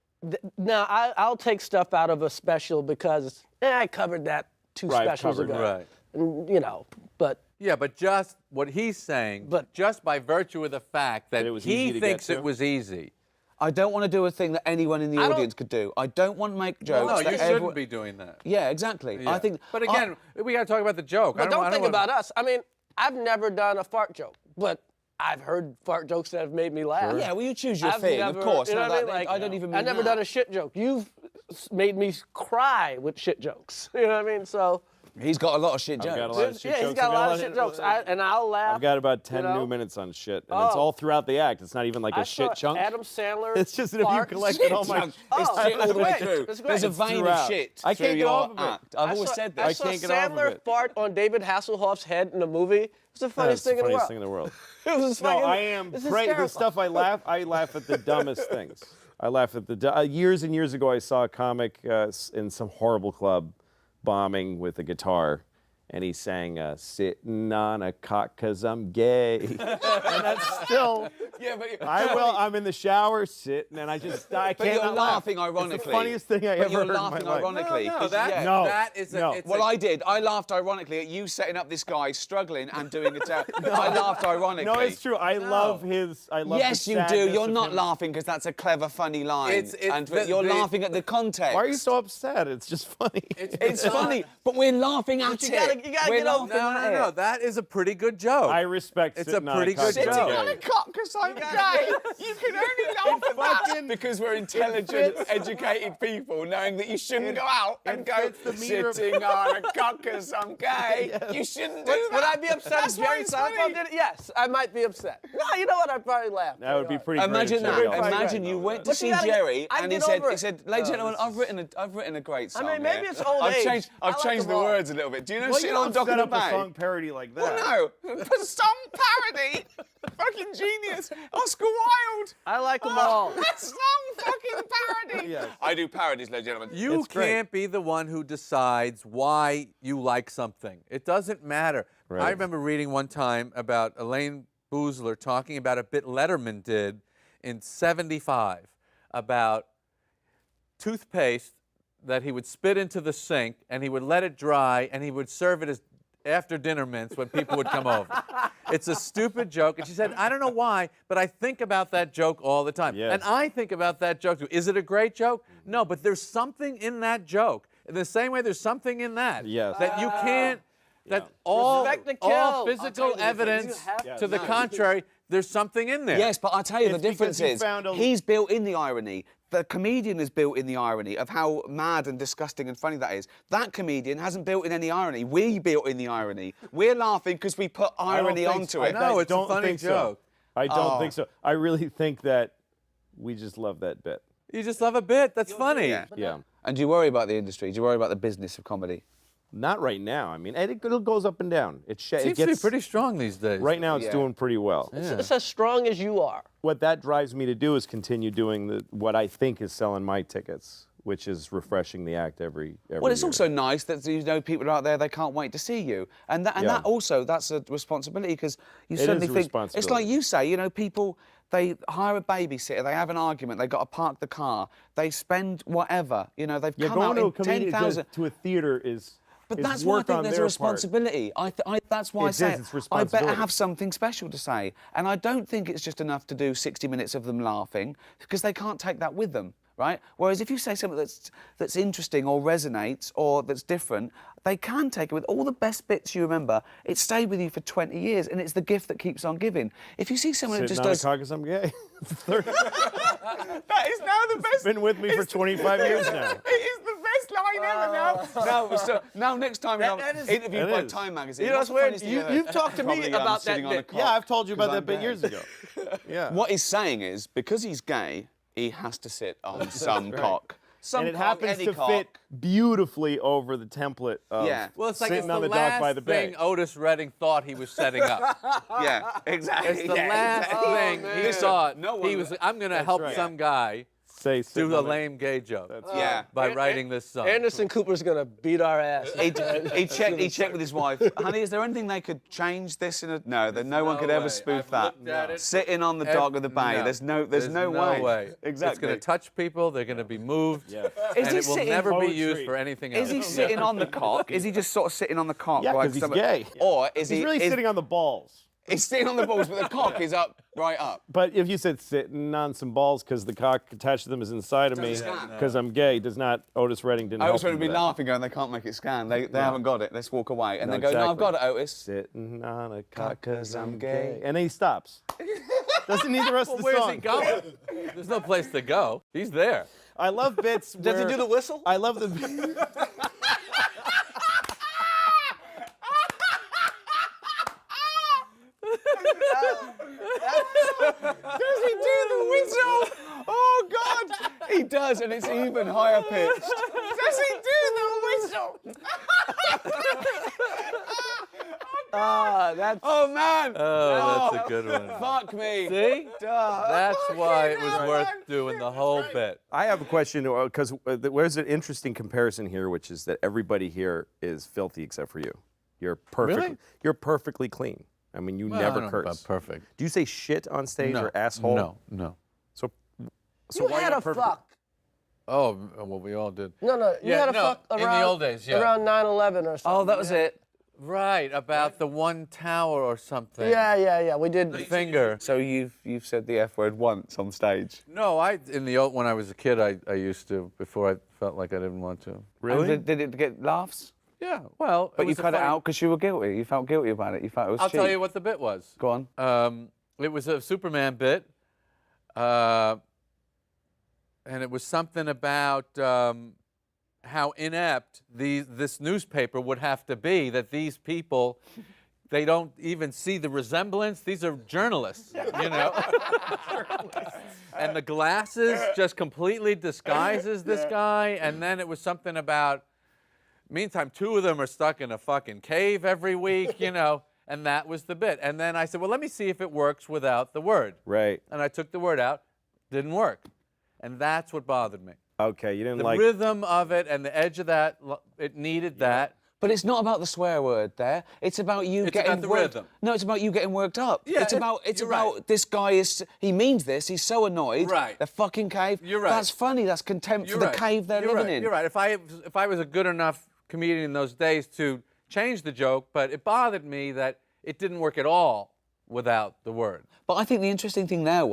A: Now, I'll take stuff out of a special because I covered that 2
B: Right,
A: specials
B: covered
A: ago.
B: it.
D: Right.
A: And, you know, but
D: Yeah, but just what he's saying,
A: But-
D: just by virtue of the fact that
B: it was
D: he
B: easy to get
D: thinks
B: to?
D: it was easy,
C: I don't want to do a thing that anyone in the
A: don't-
C: audience could do. I don't want to make jokes.
D: No,
C: that
D: you shouldn't
C: everyone-
D: be doing that.
C: Yeah, exactly. I think.
D: But again, we got to talk about the joke.
A: But don't think about us. I mean, I've never done a fart joke, but I've heard fart jokes that have made me laugh.
C: Yeah, well, you choose your
A: I've
C: thing,
A: never,
C: of course.
A: You know
C: No,
A: what I mean?
C: that-
A: Like,
C: I don't even mean
A: I've never
C: that.
A: done a shit joke. You've made me cry with shit jokes. You know what I mean? So,
C: He's got a lot of shit jokes.
B: got a lot of shit
A: yeah, he's
B: jokes.
A: got a lot of
B: I've
A: shit jokes. And I'll laugh.
B: I've got about 10
A: you know?
B: new minutes on shit, and it's
A: Oh.
B: all throughout the act. It's not even like
A: I
B: a shit
A: saw
B: chunk.
A: Adam Sandler.
B: It's just that if you
A: farts.
B: collected all my...
C: It's
A: Oh,
C: shit all the way
A: great.
C: through.
A: It's great.
C: There's a
A: It's
C: vein of
B: throughout.
C: shit
B: I
C: through
B: can't get
C: your
B: off of it.
C: act. I've
A: I
C: always
A: saw-
C: said
A: I
C: this.
A: saw
B: can't get off of
A: Sandler
B: it.
A: fart on David Hasselhoff's head in a movie. It was the funniest
B: That's
A: thing
B: the
A: in the
B: funniest
A: world.
B: thing in the world.
A: It was
B: No,
A: fucking,
B: I am
A: this is
B: the
A: hysterical.
B: stuff I laugh at the dumbest things. I laugh at the years and years ago I saw a comic in some horrible club bombing with a guitar, and he sang "Sitting on a cock 'cause I'm gay," and that's still.
C: Yeah, but
B: I'm in the shower sitting, and I
C: But
B: can't
C: you're
B: not laugh.
C: laughing ironically.
B: It's the funniest thing I
C: But
B: ever
C: you're
B: heard in my
C: laughing
B: life.
C: ironically.
D: No,
C: 'cause,
D: that,
C: yeah.
B: No,
D: that is a,
B: no.
D: it's
C: Well,
D: a,
C: I did. I laughed ironically at you setting up this guy struggling and doing a I laughed ironically.
B: No, it's true. I love his. I love.
C: Yes,
B: the
C: you do.
B: sadness
C: You're
B: of
C: not
B: him.
C: laughing because that's a clever, funny line.
D: It's
C: You're
D: the-
C: laughing at the context.
B: Why are you so upset? It's just funny.
C: It's funny, but we're laughing at
A: you
C: it.
A: gotta- you gotta
C: we're
A: get over-
C: laughing at
D: no.
C: it.
D: That is a pretty good joke.
B: I respect.
D: It's a
B: sitting on
D: pretty good
B: cock 'cause I'm
D: joke.
C: Sitting on
B: gay.
C: a cock because I'm gay. You can only laugh at that because we're intelligent, educated people, knowing that you shouldn't go out and go
B: fits the meter of-
C: sitting on a cock because I'm gay. You shouldn't do that.
A: Would I be upset
C: That's
A: if Jerry
C: why it's
A: Seinfeld
C: funny.
A: did it? Yes, I might be upset. No, you know what? I'd probably laugh.
B: That would be pretty.
C: Imagine
B: great.
C: that.
B: Jerry.
C: Imagine you went to
A: But
C: see
A: you gotta get-
C: Jerry
A: I
C: and he
A: get
C: said,
A: over it.
C: ladies and gentlemen, I've written a great song.
A: mean, maybe
C: here.
A: it's old
C: I've
A: age.
C: changed,
A: I
C: I've
A: like
C: changed
A: them
C: the
A: all.
C: words a little bit. Do you know
B: Well,
C: Sit
B: you
C: on
B: don't
C: Dock of
B: set
C: the
B: up a
C: Bay?
B: song parody like that.
C: Well, no, song parody. Fucking genius. Oscar Wilde.
A: I like them all.
C: That's song fucking parody.
B: Yes.
C: I do parodies, ladies and gentlemen.
D: You
B: It's great.
D: can't be the one who decides why you like something. It doesn't matter.
B: Right.
D: I remember reading one time about Elaine Boozler talking about a bit Letterman did in '75 about toothpaste that he would spit into the sink and he would let it dry and he would serve it as after dinner mints when people would come over. It's a stupid joke. And she said, I don't know why, but I think about that joke all the time.
B: Yes.
D: And I think about that joke too. Is it a great joke? No, but there's something in that joke. In the same way there's something in that.
B: Yes.
D: That you can't, that all,
A: Respect the kill.
D: all
A: I'll tell
D: physical
A: you the difference.
D: evidence
A: You have
D: to the contrary, there's something in there.
C: Yes, but I'll tell you the
B: It's because
C: difference
B: you
C: is
B: found a-
C: he's built in the irony. The comedian is built in the irony of how mad and disgusting and funny that is. That comedian hasn't built in any irony. We built in the irony. We're laughing because we put
B: I don't
C: irony
B: think
C: onto
B: so.
C: it.
D: No, it's a
B: don't
D: funny
B: think so.
D: joke.
B: I don't
C: Oh.
B: think so. I really think that we just love that bit.
D: You just love a bit. That's funny.
C: Yeah.
B: Yeah.
C: And do you worry about the industry? Do you worry about the business of comedy?
B: Not right now. I mean, it goes up and down. It
D: Seems
B: gets
D: to be pretty strong these days.
B: right now. It's
C: Yeah.
B: doing pretty well.
A: It's as strong as you are.
B: What that drives me to do is continue doing what I think is selling my tickets, which is refreshing the act every
C: Well, it's
B: year.
C: also nice that people are out there, they can't wait to see you. And that
B: Yeah.
C: that's a responsibility because you
B: It is
C: suddenly
B: a
C: think, it's like
B: responsibility.
C: you say, people, they hire a babysitter, they have an argument, they've got to park the car, they spend whatever, they've
B: Yeah,
C: come
B: going
C: out
B: to a
C: in
B: comedian
C: 10,000.
B: to a theater is.
C: But
B: is
C: that's why I
B: work
C: think
B: on
C: there's a
B: their
C: responsibility. That's why I
B: It
C: say
B: is, it's
C: I better
B: responsibility.
C: have something special to say. And I don't think it's just enough to do 60 minutes of them laughing because they can't take that with them, right? Whereas if you say something that's interesting or resonates or that's different, they can take it with all the best bits you remember. It stayed with you for 20 years and it's the gift that keeps on giving. If you see someone who
B: Sitting
C: just
B: on a
C: does...
B: cock 'cause I'm gay.
C: That is now the best...
B: Been with me for 25 years now.
C: It is the best line ever now. Now next time
A: That
C: you're
A: is-
C: interviewed
B: It
C: by
B: is.
C: Time magazine.
A: You know
C: what's
A: what's
C: the
A: weird?
C: funniest thing heard?
A: You've talked to me
C: Probably,
A: about
C: sitting
A: that
C: on a
A: bit.
C: cock
B: Yeah, I've told you
C: 'cause
B: about that
C: I'm
B: bit
C: gay.
B: years ago. Yeah.
C: What he's saying is, because he's gay, he has to sit on some cock. Some
B: And it
C: cock,
B: happens
C: any
B: to
C: cock.
B: fit beautifully over the template of
C: Yeah.
D: Well, it's like
B: sitting
D: it's
B: on
D: the
B: the dock by
D: last
B: the bay.
D: thing Otis Redding thought he was setting up.
C: Yeah, exactly.
D: It's the
C: yeah,
D: last
C: exactly.
D: thing he
C: Listen,
D: thought.
C: no one-
D: He was, I'm going to help
B: right.
D: some guy
B: Say
D: do
B: sitting
D: a
B: on the-
D: lame gay joke
C: Yeah.
D: by writing this song.
A: Anderson Cooper's gonna beat our ass.
C: He checked with his wife. Honey, is there anything they could change this in a... No, that no one could ever
D: way.
C: spoof
D: I've
C: that.
D: looked at it.
C: Sitting on the dock of the bay.
D: No.
C: There's no way.
D: It's
C: Exactly.
D: going to touch people. They're going to be moved.
B: Yeah.
C: Is
D: And
C: he
D: it will
C: sitting-
D: never be
B: Poetry.
D: used for anything else.
C: Is he sitting on the cock? Is he just sort of sitting on the cock?
B: Yeah,
C: like
B: 'cause he's
C: somebody-
B: gay.
C: Or is
B: He's
C: he...
B: really
C: is-
B: sitting on the balls.
C: He's sitting on the balls, but the cock is up, right up.
B: But if you said sitting on some balls because the cock attached to them is inside of me
C: scan.
B: because I'm gay, does not, Otis Redding didn't
C: Otis
B: help
C: would
B: him
C: be
B: with that.
C: laughing, going, they can't make it scan. They haven't got it. Let's walk away. And
B: No,
C: they go, no, I've
B: exactly.
C: got it, Otis.
B: Sitting on a cock
C: 'Cause I'm gay.
B: And then he stops. Doesn't need the rest of the
D: Where's
B: song.
D: he going? There's no place to go. He's there.
B: I love bits
A: Does he
B: where-
A: do the whistle?
B: I love the...
C: Does he do the whistle? Oh, God. He does, and it's even higher pitched. Does he do the whistle?
A: That's
C: Oh, man.
D: Oh, that's a good one.
C: Fuck me.
D: See?
C: Duh.
D: That's why it was worth doing the whole bit.
B: I have a question, because there's an interesting comparison here, which is that everybody here is filthy except for you. You're perfect.
D: Really?
B: You're perfectly clean. I mean, you
D: Well, I
B: never
D: don't know
B: curse.
D: about perfect.
B: Do you say shit on stage
D: No.
B: or asshole?
D: No.
B: So
A: you
B: why
A: had
B: not
A: a
B: perfect?
A: fuck.
D: Oh, well, we all did.
A: No, you
D: Yeah,
A: had a
D: no,
A: fuck
D: in the
A: around
D: old days, yeah.
A: around 9/11 or something.
C: Oh, that was it.
D: Right, about the one tower or something.
A: Yeah. We did.
D: The finger.
C: So you've said the F word once on stage.
D: No, when I was a kid, I used to, before I felt like I didn't want to.
B: Really?
C: And did it get laughs?
D: Yeah, well.
C: But you
D: was a
C: cut it
D: funny-
C: out because you were guilty. You felt guilty about it. You felt it was
D: I'll
C: cheap.
D: tell you what the bit was.
C: Go on.
D: It was a Superman bit, and it was something about how inept this newspaper would have to be, that these people, they don't even see the resemblance. These are journalists, you know? And the glasses just completely disguises this guy. And then it was something about, meantime, 2 of them are stuck in a fucking cave every week, you know? And that was the bit. And then I said, well, let me see if it works without the word.
B: Right.
D: And I took the word out, didn't work. And that's what bothered me.
B: Okay, you didn't
D: The
B: like...
D: rhythm of it and the edge of that, it needed that.
C: But it's not about the swear word there. It's about you
D: It's
C: getting
D: about the
C: worked.
D: rhythm.
C: No, it's about you getting worked up.
D: Yeah,
C: it's about
D: you're right.
C: this guy he means this. He's so annoyed.
D: Right.
C: The fucking cave.
D: You're right.
C: That's funny. That's contempt for the cave they're
D: You're
C: living
D: right.
C: in.
D: You're right. If I was a good enough comedian in those days to change the joke, but it bothered me that it didn't work at all without the word.
C: But I think the interesting thing there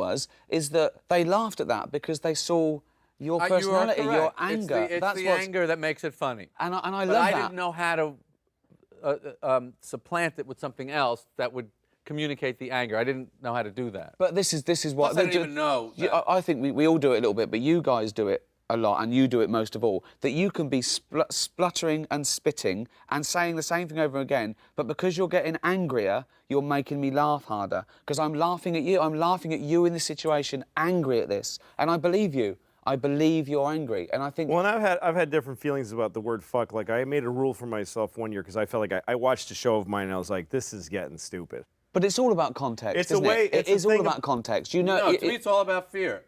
C: is that they laughed at that because they saw your
D: You are
C: personality, your
D: correct.
C: anger.
D: It's
C: That's
D: the
C: what's,
D: anger that makes it funny.
C: And I
D: But
C: love
D: I
C: that.
D: didn't know how to supplant it with something else that would communicate the anger. I didn't know how to do that.
C: But this is what
D: Plus, I
C: they
D: didn't
C: do.
D: even know
C: Yeah,
D: that.
C: I think we all do it a little bit, but you guys do it a lot, and you do it most of all. That you can be spluttering and spitting and saying the same thing over again, but because you're getting angrier, you're making me laugh harder. Because I'm laughing at you. I'm laughing at you in this situation, angry at this, and I believe you. I believe you're angry, and I think.
B: Well, and I've had different feelings about the word fuck. Like, I made a rule for myself one year because I felt like I watched a show of mine and I was like, this is getting stupid.
C: But it's all about context.
B: It's a
C: isn't
B: way-
C: It,
B: it's
C: it
B: a
C: is all
B: thing
C: about
B: of-
C: context. You know.
D: No, to me, it's all about fear.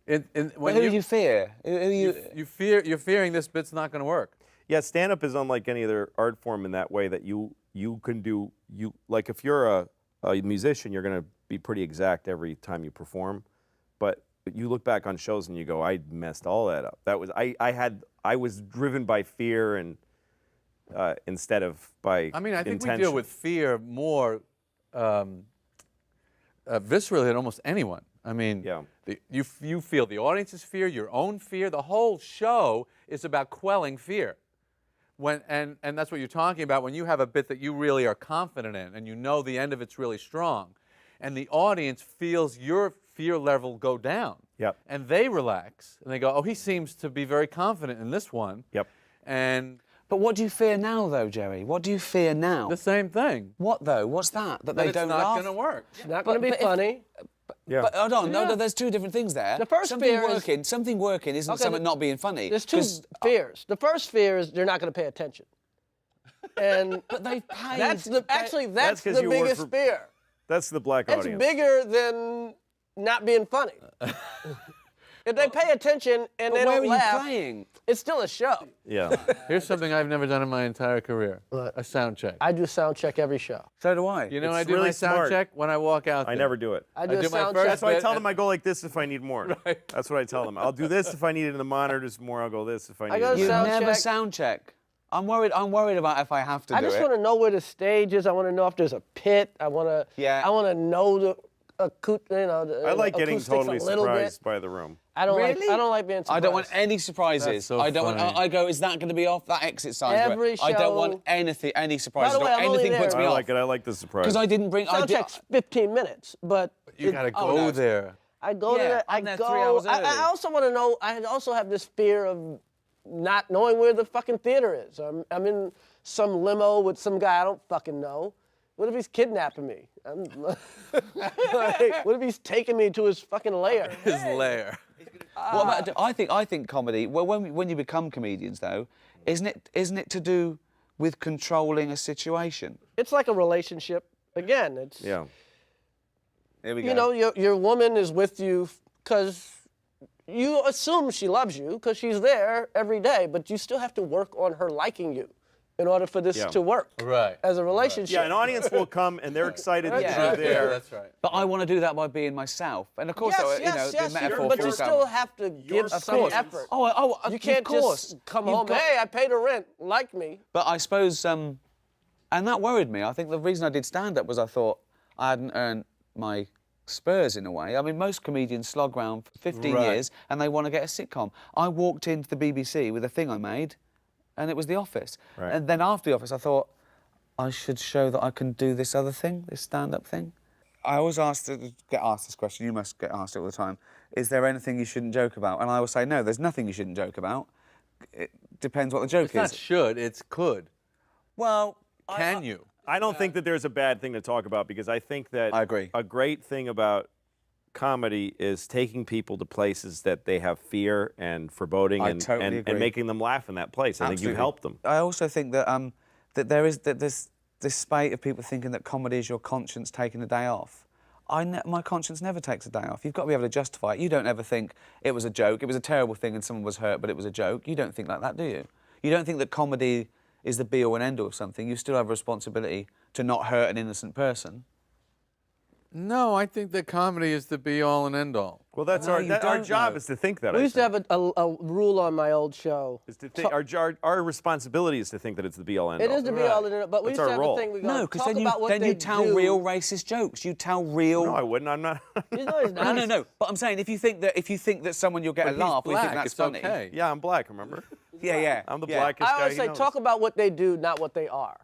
C: But who do you fear? Who you?
D: You're fearing this bit's not going to work.
B: Yeah, stand-up is unlike any other art form in that way that you can do, like if you're a musician, you're going to be pretty exact every time you perform, but you look back on shows and you go, I messed all that up. That was, I was driven by fear and instead of by
D: I mean, I think
B: intention.
D: we deal with fear more viscerally than almost anyone. I mean,
B: Yeah.
D: you feel the audience's fear, your own fear. The whole show is about quelling fear. And that's what you're talking about when you have a bit that you really are confident in and you know the end of it's really strong. And the audience feels your fear level go down.
B: Yep.
D: And they relax and they go, oh, he seems to be very confident in this one.
B: Yep.
D: And
C: But what do you fear now, though, Jerry? What do you fear now?
D: the same thing.
C: What though? What's that? That they
D: That
C: don't
D: it's not
C: laugh.
D: going to work.
A: It's not going to be
C: but if-
A: funny.
B: Yeah.
C: But hold on, no, there's two different things there.
A: The first
C: something
A: fear is-
C: working, something working isn't
A: Okay,
C: something not being funny.
A: There's two
C: 'Cause-
A: fears. The first fear is they're not going to pay attention. And
C: But they've paid.
A: that's the that's
B: 'cause
A: the
B: you work
A: biggest
B: for-
A: fear.
B: That's the black
A: It's
B: audience.
A: bigger than not being funny. If they pay attention and
C: But
A: they
C: where
A: don't
C: are
A: laugh,
C: you playing?
A: it's still a show.
B: Yeah.
D: Here's something I've never done in my entire career.
A: What?
D: A sound check.
A: I do sound check every show.
C: So do I.
D: You know,
B: It's
D: I do
B: really
D: my sound
B: smart.
D: check when I walk out
B: I
D: there.
B: never do it.
A: I do a
D: do my
A: sound
D: first
A: check.
B: That's why I
D: bit
B: tell
D: and-
B: them I go like this if I need more.
D: Right.
B: That's what I tell them. I'll do this if I need it in the monitors more. I'll go this if I need
A: go
B: it.
C: You
A: sound
C: never
A: check.
C: sound check. I'm worried about if I have to do
A: I just
C: it.
A: want to know where the stage is. I want to know if there's a pit. I want to.
C: Yeah.
A: I want to know the
B: I like getting
A: acoustics
B: totally
A: a little
B: surprised
A: bit.
B: by the room.
A: I don't like.
C: Really?
A: I don't like being surprised.
C: I don't want any surprises.
D: That's so
C: I don't want.
D: funny.
C: I go. Is that going to be off? That exit sign.
A: Every
C: I don't want
A: show-
C: any surprises.
A: By the way, I'm only
C: anything puts
A: there-
C: me
B: I
C: off.
B: like it. I like the surprise.
C: Because I didn't bring. I
A: Sound
C: did,
A: check's 15 minutes, but
D: You got to go
C: no.
D: there.
A: I go
C: Yeah,
A: to that. I
C: I'm there
A: go.
C: 3 hours
A: I
C: early.
A: also want to know. I also have this fear of not knowing where the fucking theater is. I'm in some limo with some guy I don't fucking know. What if he's kidnapping me? Like, what if he's taking me to his fucking lair?
D: His lair.
C: What about? I think comedy. Well, when you become comedians, though, isn't it to do with controlling a situation?
A: It's like a relationship. Again, it's
B: yeah.
C: Here we go.
A: you know, your woman is with you because you assume she loves you because she's there every day, but you still have to work on her liking you in order for this
B: Yeah.
A: to work
D: Right.
A: as a relationship.
B: Yeah, an audience will come and they're excited that
A: Yeah.
B: you're there.
D: that's right.
C: But I want to do that by being myself, and of course,
A: Yes,
C: the metaphor.
A: but
C: for
A: you
C: example.
A: still have to give
C: Of
A: some
C: course.
A: effort.
C: You
A: You can't
C: of course.
A: just come
C: You've
A: home.
C: got-
A: Hey, I paid the rent. Like me.
C: But I suppose, and that worried me. I think the reason I did stand-up was I thought I hadn't earned my spurs in a way. I mean, most comedians slog around for 15
D: Right.
C: years and they want to get a sitcom. I walked into the BBC with a thing I made, and it was The Office.
B: Right.
C: And then after The Office, I thought, I should show that I can do this other thing, this stand-up thing. I always get asked this question, you must get asked it all the time, is there anything you shouldn't joke about? And I always say, no, there's nothing you shouldn't joke about. It depends what the joke
D: It's not
C: is.
D: should, it's could.
C: Well,
D: Can you?
B: I don't think that there's a bad thing to talk about because I think that
C: I agree.
B: a great thing about comedy is taking people to places that they have fear and foreboding
C: I
B: and,
C: totally
B: and,
C: agree.
B: and making them laugh in that place. I think you've
C: Absolutely.
B: helped them.
C: I also think that that there's this spate of people thinking that comedy is your conscience taking a day off. My conscience never takes a day off. You've got to be able to justify it. You don't ever think it was a joke, it was a terrible thing and someone was hurt, but it was a joke. You don't think like that, do you? You don't think that comedy is the be-all and end-all of something. You still have a responsibility to not hurt an innocent person.
D: No, I think that comedy is the be-all and end-all.
B: Well, that's
C: No,
B: our
C: you
B: our
C: don't
B: job
C: know.
B: is to think that.
A: We
B: I
A: used to
B: think.
A: have a rule on my old show.
B: Is to think, our responsibility is to think that it's the be-all end-all.
A: It is to be all in it, but we
B: That's
A: used to
B: our
A: have
B: role.
A: a thing. We go,
C: No, because
A: talk
C: then
A: about what
C: you
A: they
C: tell
A: do.
C: real racist jokes. You tell real.
B: No, I wouldn't. I'm not.
A: You know he's not.
C: No. But I'm saying if you think that someone you'll get
D: But
C: a
D: he's
C: laugh, we
D: black,
C: think that's
D: it's
C: funny.
D: okay.
B: Yeah, I'm black. Remember?
C: Yeah.
B: I'm the
C: yeah.
B: blackest
A: I
B: guy.
A: always
B: he
A: say
B: knows.
A: talk about what they do, not what they are.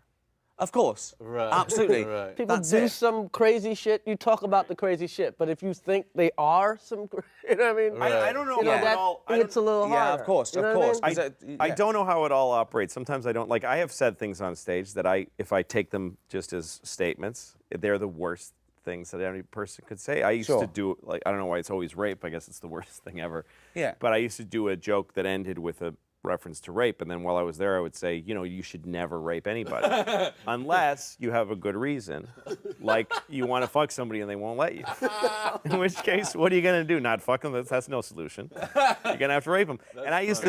C: Of course.
D: Right.
C: Absolutely.
D: Right.
A: People
C: That's
A: do
C: it.
A: some crazy shit. You talk about the crazy shit, but if you think they are some, you know what I mean?
D: Right.
B: I don't know
A: You know,
B: how it
A: that
B: all. I
A: it's a
B: don't-
A: little harder.
C: Yeah, of course,
A: You know
C: of
A: what I
C: course.
A: mean?
C: 'Cause,
B: I
C: yeah.
B: don't know how it all operates. Sometimes I don't. Like, I have said things on stage that if I take them just as statements, they're the worst things that any person could say. I used
C: Sure.
B: to do, like, I don't know why it's always rape. I guess it's the worst thing ever.
C: Yeah.
B: But I used to do a joke that ended with a reference to rape, and then while I was there, I would say, you know, you should never rape anybody unless you have a good reason, like you want to fuck somebody and they won't let you. In which case, what are you gonna do? Not fuck them? That's no solution. You're gonna have to rape them. And I used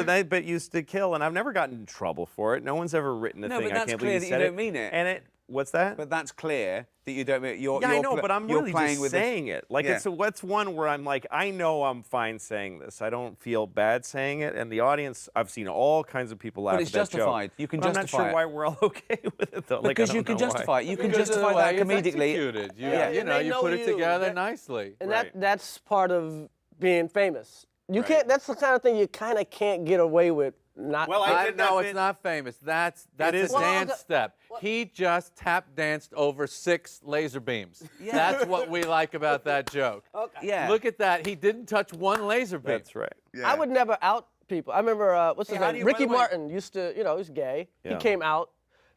B: to kill, and I've never gotten in trouble for it. No one's ever written a
C: No,
B: thing.
C: but
B: I
C: that's
B: can't
C: clear
B: believe you
C: that you
B: said
C: don't mean it.
B: And what's that?
C: But that's clear that you don't. You're,
B: Yeah,
C: you're
B: I know,
C: pl-
B: but I'm
C: you're
B: really
C: playing
B: just
C: with
B: saying it. Like,
C: Yeah.
B: what's one where I'm like, I know I'm fine saying this. I don't feel bad saying it. And the audience, I've seen all kinds of people laugh
C: it's
B: at that joke.
C: justified. You can
B: But I'm
C: justify
B: not sure
C: it.
B: why we're all okay with it, though. Like, I
C: Because
B: don't
C: you can
B: know why.
C: justify it. You can
D: Because of the
C: justify
D: way
C: that
D: it's
C: comedically.
D: executed. You,
A: Yeah,
D: you
A: and
D: know,
A: they
D: you
A: know
D: put it
A: you.
D: together
A: That-
D: nicely.
A: And
B: Right.
A: that's part of being famous. You can't. That's the kind of thing you kind of can't get away with. Not.
B: Well, I did
D: No,
B: that
D: it's
B: bit-
D: not famous. That's
B: is
D: a
B: Well,
D: dance
A: okay.
D: step. He just tap danced over 6 laser beams. That's what we like about that joke.
C: Yeah.
D: Look at that. He didn't touch one laser beam.
B: That's right.
A: I would never out people. I remember what's his
B: how do
A: name?
B: you- by
A: Ricky
B: the way-
A: Martin used to. You know, he's gay.
B: Yeah.
A: He came out.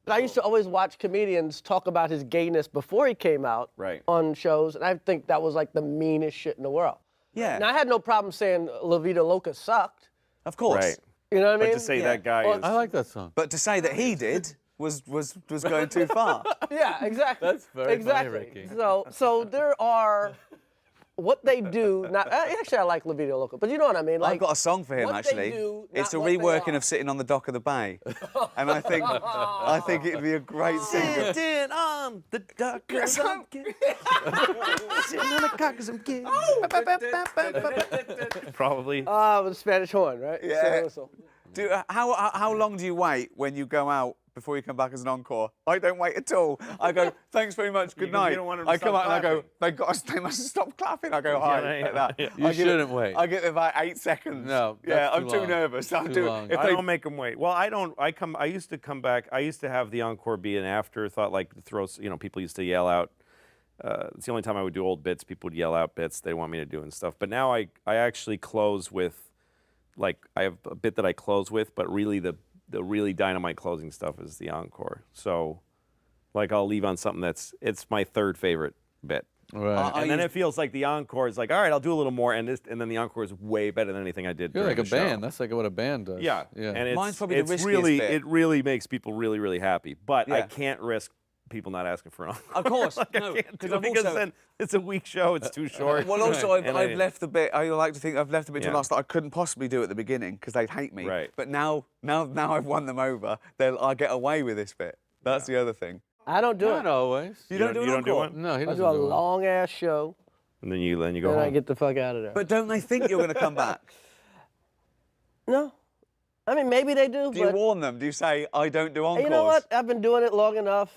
A: But I used to always watch comedians talk about his gayness before he came out
B: Right.
A: on shows, and I think that was like the meanest shit in the world.
C: Yeah.
A: And I had no problem saying La Vida Loca sucked.
C: Of course.
B: Right.
A: You know what I mean?
B: But to say
C: Yeah.
B: that guy
A: Well,
B: is.
D: I like that song.
C: But to say that he did was going too far.
A: Yeah, exactly.
D: That's very funny,
A: exactly.
D: Ricky.
A: So there are what they do. Not actually, I like La Vida Loca, but you know what I mean. Like
C: I've got a song for him
A: what
C: actually.
A: They do,
C: It's a
A: not what they
C: reworking
A: are.
C: of Sitting on the Dock of the Bay, and I think it'd be a great single.
B: Sitting on the dock 'cause I'm gay. Sitting on the cock 'cause I'm gay. Probably.
A: With the Spanish horn, right?
C: Yeah.
A: So.
C: How long do you wait when you go out before you come back as an encore? I don't wait at all. I go, thanks very much, good night.
B: You don't want them to
C: I come
B: stop
C: out and I go,
B: clapping.
C: they must stop clapping. I go, hi, like that.
D: You
C: I give it-
D: shouldn't wait.
C: I give it about 8 seconds.
D: No,
C: yeah,
D: that's
C: I'm
D: too
C: too
D: long.
C: nervous.
D: Too long.
C: If
B: I
C: they,
B: don't make them wait. Well, I don't. I used to come back. I used to have the encore be an afterthought, like to throw. People used to yell out. It's the only time I would do old bits. People would yell out bits they want me to do and stuff. But now I actually close with, like, I have a bit that I close with, but really the really dynamite closing stuff is the encore. So, like, I'll leave on something it's my third favorite bit.
D: Right.
B: And then it feels like the encore is like, all right, I'll do a little more, and then the encore is way better than anything I did.
D: You're
B: during
D: like a
B: the show.
D: band. That's like what a band does.
B: Yeah,
D: Yeah.
B: and
C: Mine's probably the
B: it's
C: riskiest
B: really
C: bit.
B: it really makes people really really happy. But I
C: Yeah.
B: can't risk people not asking for an encore.
C: Of course,
B: Like,
C: no,
B: I can't do
C: because
B: it
C: I've
B: because
C: also-
B: then it's a weak show. It's too short.
C: Well, also,
B: And
C: I've left the bit. I like to think I've left the bit to
B: Yeah.
C: last that I couldn't possibly do at the beginning because they'd hate me.
B: Right.
C: But now I've won them over. I get away with this bit. That's the other thing.
A: I don't do
D: Not
A: it.
D: always.
C: You don't do an encore?
B: one,
D: No, he
A: I
D: doesn't
A: do a
D: do it.
A: long ass show,
B: and then you go
A: then I
B: home.
A: get the fuck out of there.
C: But don't they think you're going to come back?
A: No, I mean maybe they do,
C: Do you
A: but
C: warn them? Do you say I don't do encores?
A: you know what? I've been doing it long enough.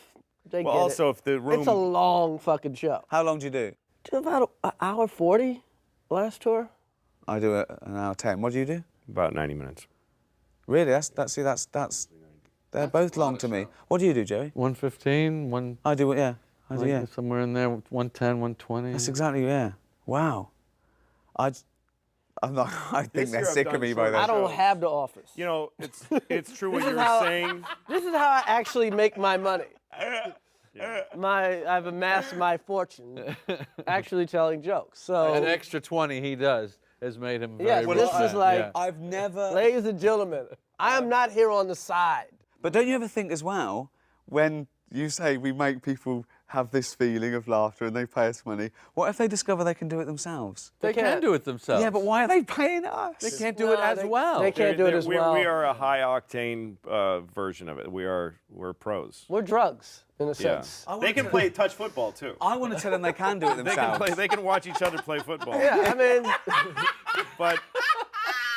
A: They
B: Well,
A: get
B: also
A: it.
B: if the room
A: It's a long fucking show.
C: How long do you do?
A: Do about an hour 40 last tour.
C: I do it an hour 10. What do you do?
B: about 90 minutes.
C: Really? That's they're both long to me. What do you do, Joey?
D: 115, one.
C: I do it. Yeah. I do.
D: Like
C: Yeah.
D: somewhere in there, 110, 120.
C: That's exactly. Yeah. Wow. I'm not. I think
B: This
C: they're
B: year I've
C: sick of
B: done
C: me by
B: short
C: then.
A: I don't
B: shows.
A: have the office.
B: You know, it's true what you were
A: how-
B: saying.
A: This is how I actually make my money. I've amassed my fortune actually telling jokes. So,
D: An extra 20 he does has made him very
A: yes,
D: rich.
A: this is like,
D: Yeah.
C: I've never.
A: ladies and gentlemen, I am not here on the side.
C: But don't you ever think as well, when you say we make people have this feeling of laughter and they pay us money, what if they discover they can do it themselves?
D: They can
A: can't.
D: do it themselves.
C: Yeah, but why are they paying us?
D: They can't do it
A: No,
D: as
A: they-
D: well.
A: they can't do it as well.
B: We are a high octane version of it. We're pros.
A: We're drugs, in a
B: Yeah.
A: sense.
B: They can play touch football too.
C: I want to tell them they can do it
B: They can
C: themselves.
B: play. They can watch each other play football.
A: Yeah, I mean,
B: But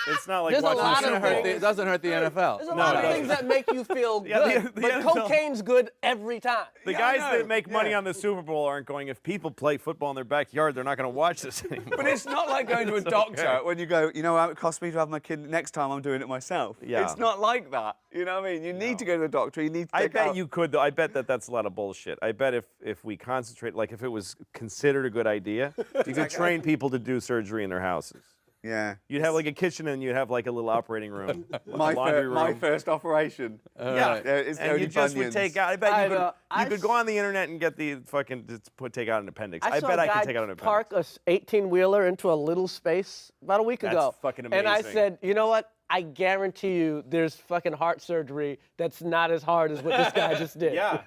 B: it's not like
A: There's a
B: watching
A: lot
B: the
A: of
B: Super Bowl.
A: things.
D: It doesn't hurt the NFL.
A: there's a
B: No,
A: lot
B: it
A: of
B: doesn't.
A: things that make you feel
B: Yeah,
A: good,
B: the
A: but
B: NFL
A: cocaine's good every time.
B: The
C: Yeah,
B: guys
C: I know.
B: that make money
C: Yeah.
B: on the Super Bowl aren't going, if people play football in their backyard, they're not going to watch this anymore.
C: But it's not like going to a doctor when you go, you know how it cost me to have my kid, next time I'm doing it myself.
B: Yeah.
C: It's not like that. You know what I mean? You need to go to the doctor, you need to
B: I
C: take
B: bet
C: out-
B: you could, though. I bet that's a lot of bullshit. I bet if we concentrate, like if it was considered a good idea, you could train people to do surgery in their houses.
C: Yeah.
B: You'd have like a kitchen and you'd have like a little operating room,
C: My,
B: laundry room.
C: my first operation.
B: Yeah,
D: Right.
C: Yeah, it's
B: and
C: only
B: you just would
C: bunions.
B: take out. I bet
A: I
B: you could.
A: know.
B: You could go on the internet and get the fucking take out an appendix. I
A: saw
B: bet
A: a
B: I
A: guy
B: could take out an appendix.
A: park a 18-wheeler into a little space about a week
B: That's
A: ago.
B: fucking
A: And I
B: amazing.
A: said, you know what? I guarantee you there's fucking heart surgery that's not as hard as what this guy just did.
B: Yeah,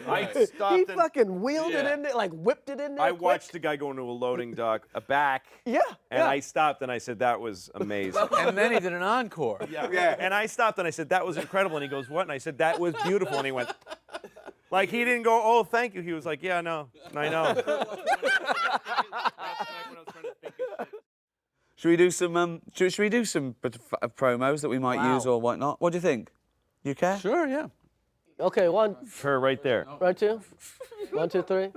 B: I
A: He
B: stopped and
A: fucking wheeled it
D: Yeah.
A: in there, like whipped it in there.
B: I
A: quick.
B: watched a guy go into a loading dock, a back.
A: Yeah,
B: And
A: yeah.
B: I stopped and I said that was amazing.
D: And then he did an encore.
B: Yeah. And I stopped and I said that was incredible. And he goes, what? And I said that was beautiful. And he went, like he didn't go, oh, thank you. He was like, yeah, no, I know.
C: Should we do some should we do some promos that we might
A: Wow.
C: use or whatnot? What do you think? You care?
D: Sure, yeah.
A: Okay, one,
B: Her right there.
A: right, two. 1, 2, 3.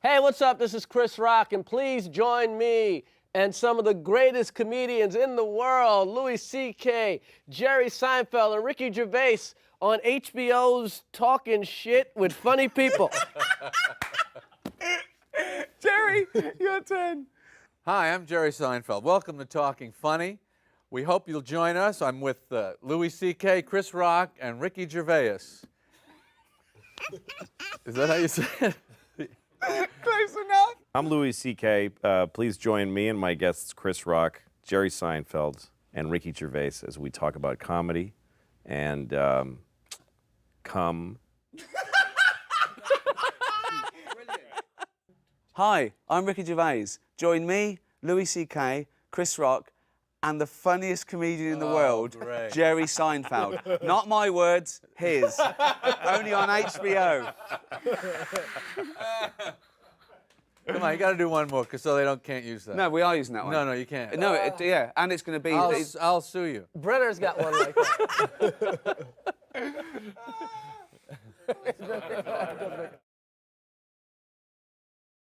A: Hey, what's up? This is Chris Rock, and please join me and some of the greatest comedians in the world, Louis C.K., Jerry Seinfeld, and Ricky Gervais on HBO's Talking Shit with Funny People.
C: Jerry, your turn.
D: Hi, I'm Jerry Seinfeld. Welcome to Talking Funny. We hope you'll join us. I'm with Louis C.K., Chris Rock, and Ricky Gervais. Is that how you say it?
C: Close enough.
B: I'm Louis C.K. Please join me and my guests Chris Rock, Jerry Seinfeld, and Ricky Gervais as we talk about comedy and cum.
C: Hi, I'm Ricky Gervais. Join me, Louis C.K., Chris Rock, and the funniest comedian in the world,
D: great.
C: Jerry Seinfeld. Not my words, his. Only on HBO.
D: Come on, you got to do one more, so they can't use that.
C: No, we are using that one.
D: No, you can't.
C: No, yeah, and it's going to be.
D: I'll sue you.
A: Brenner's got one like that.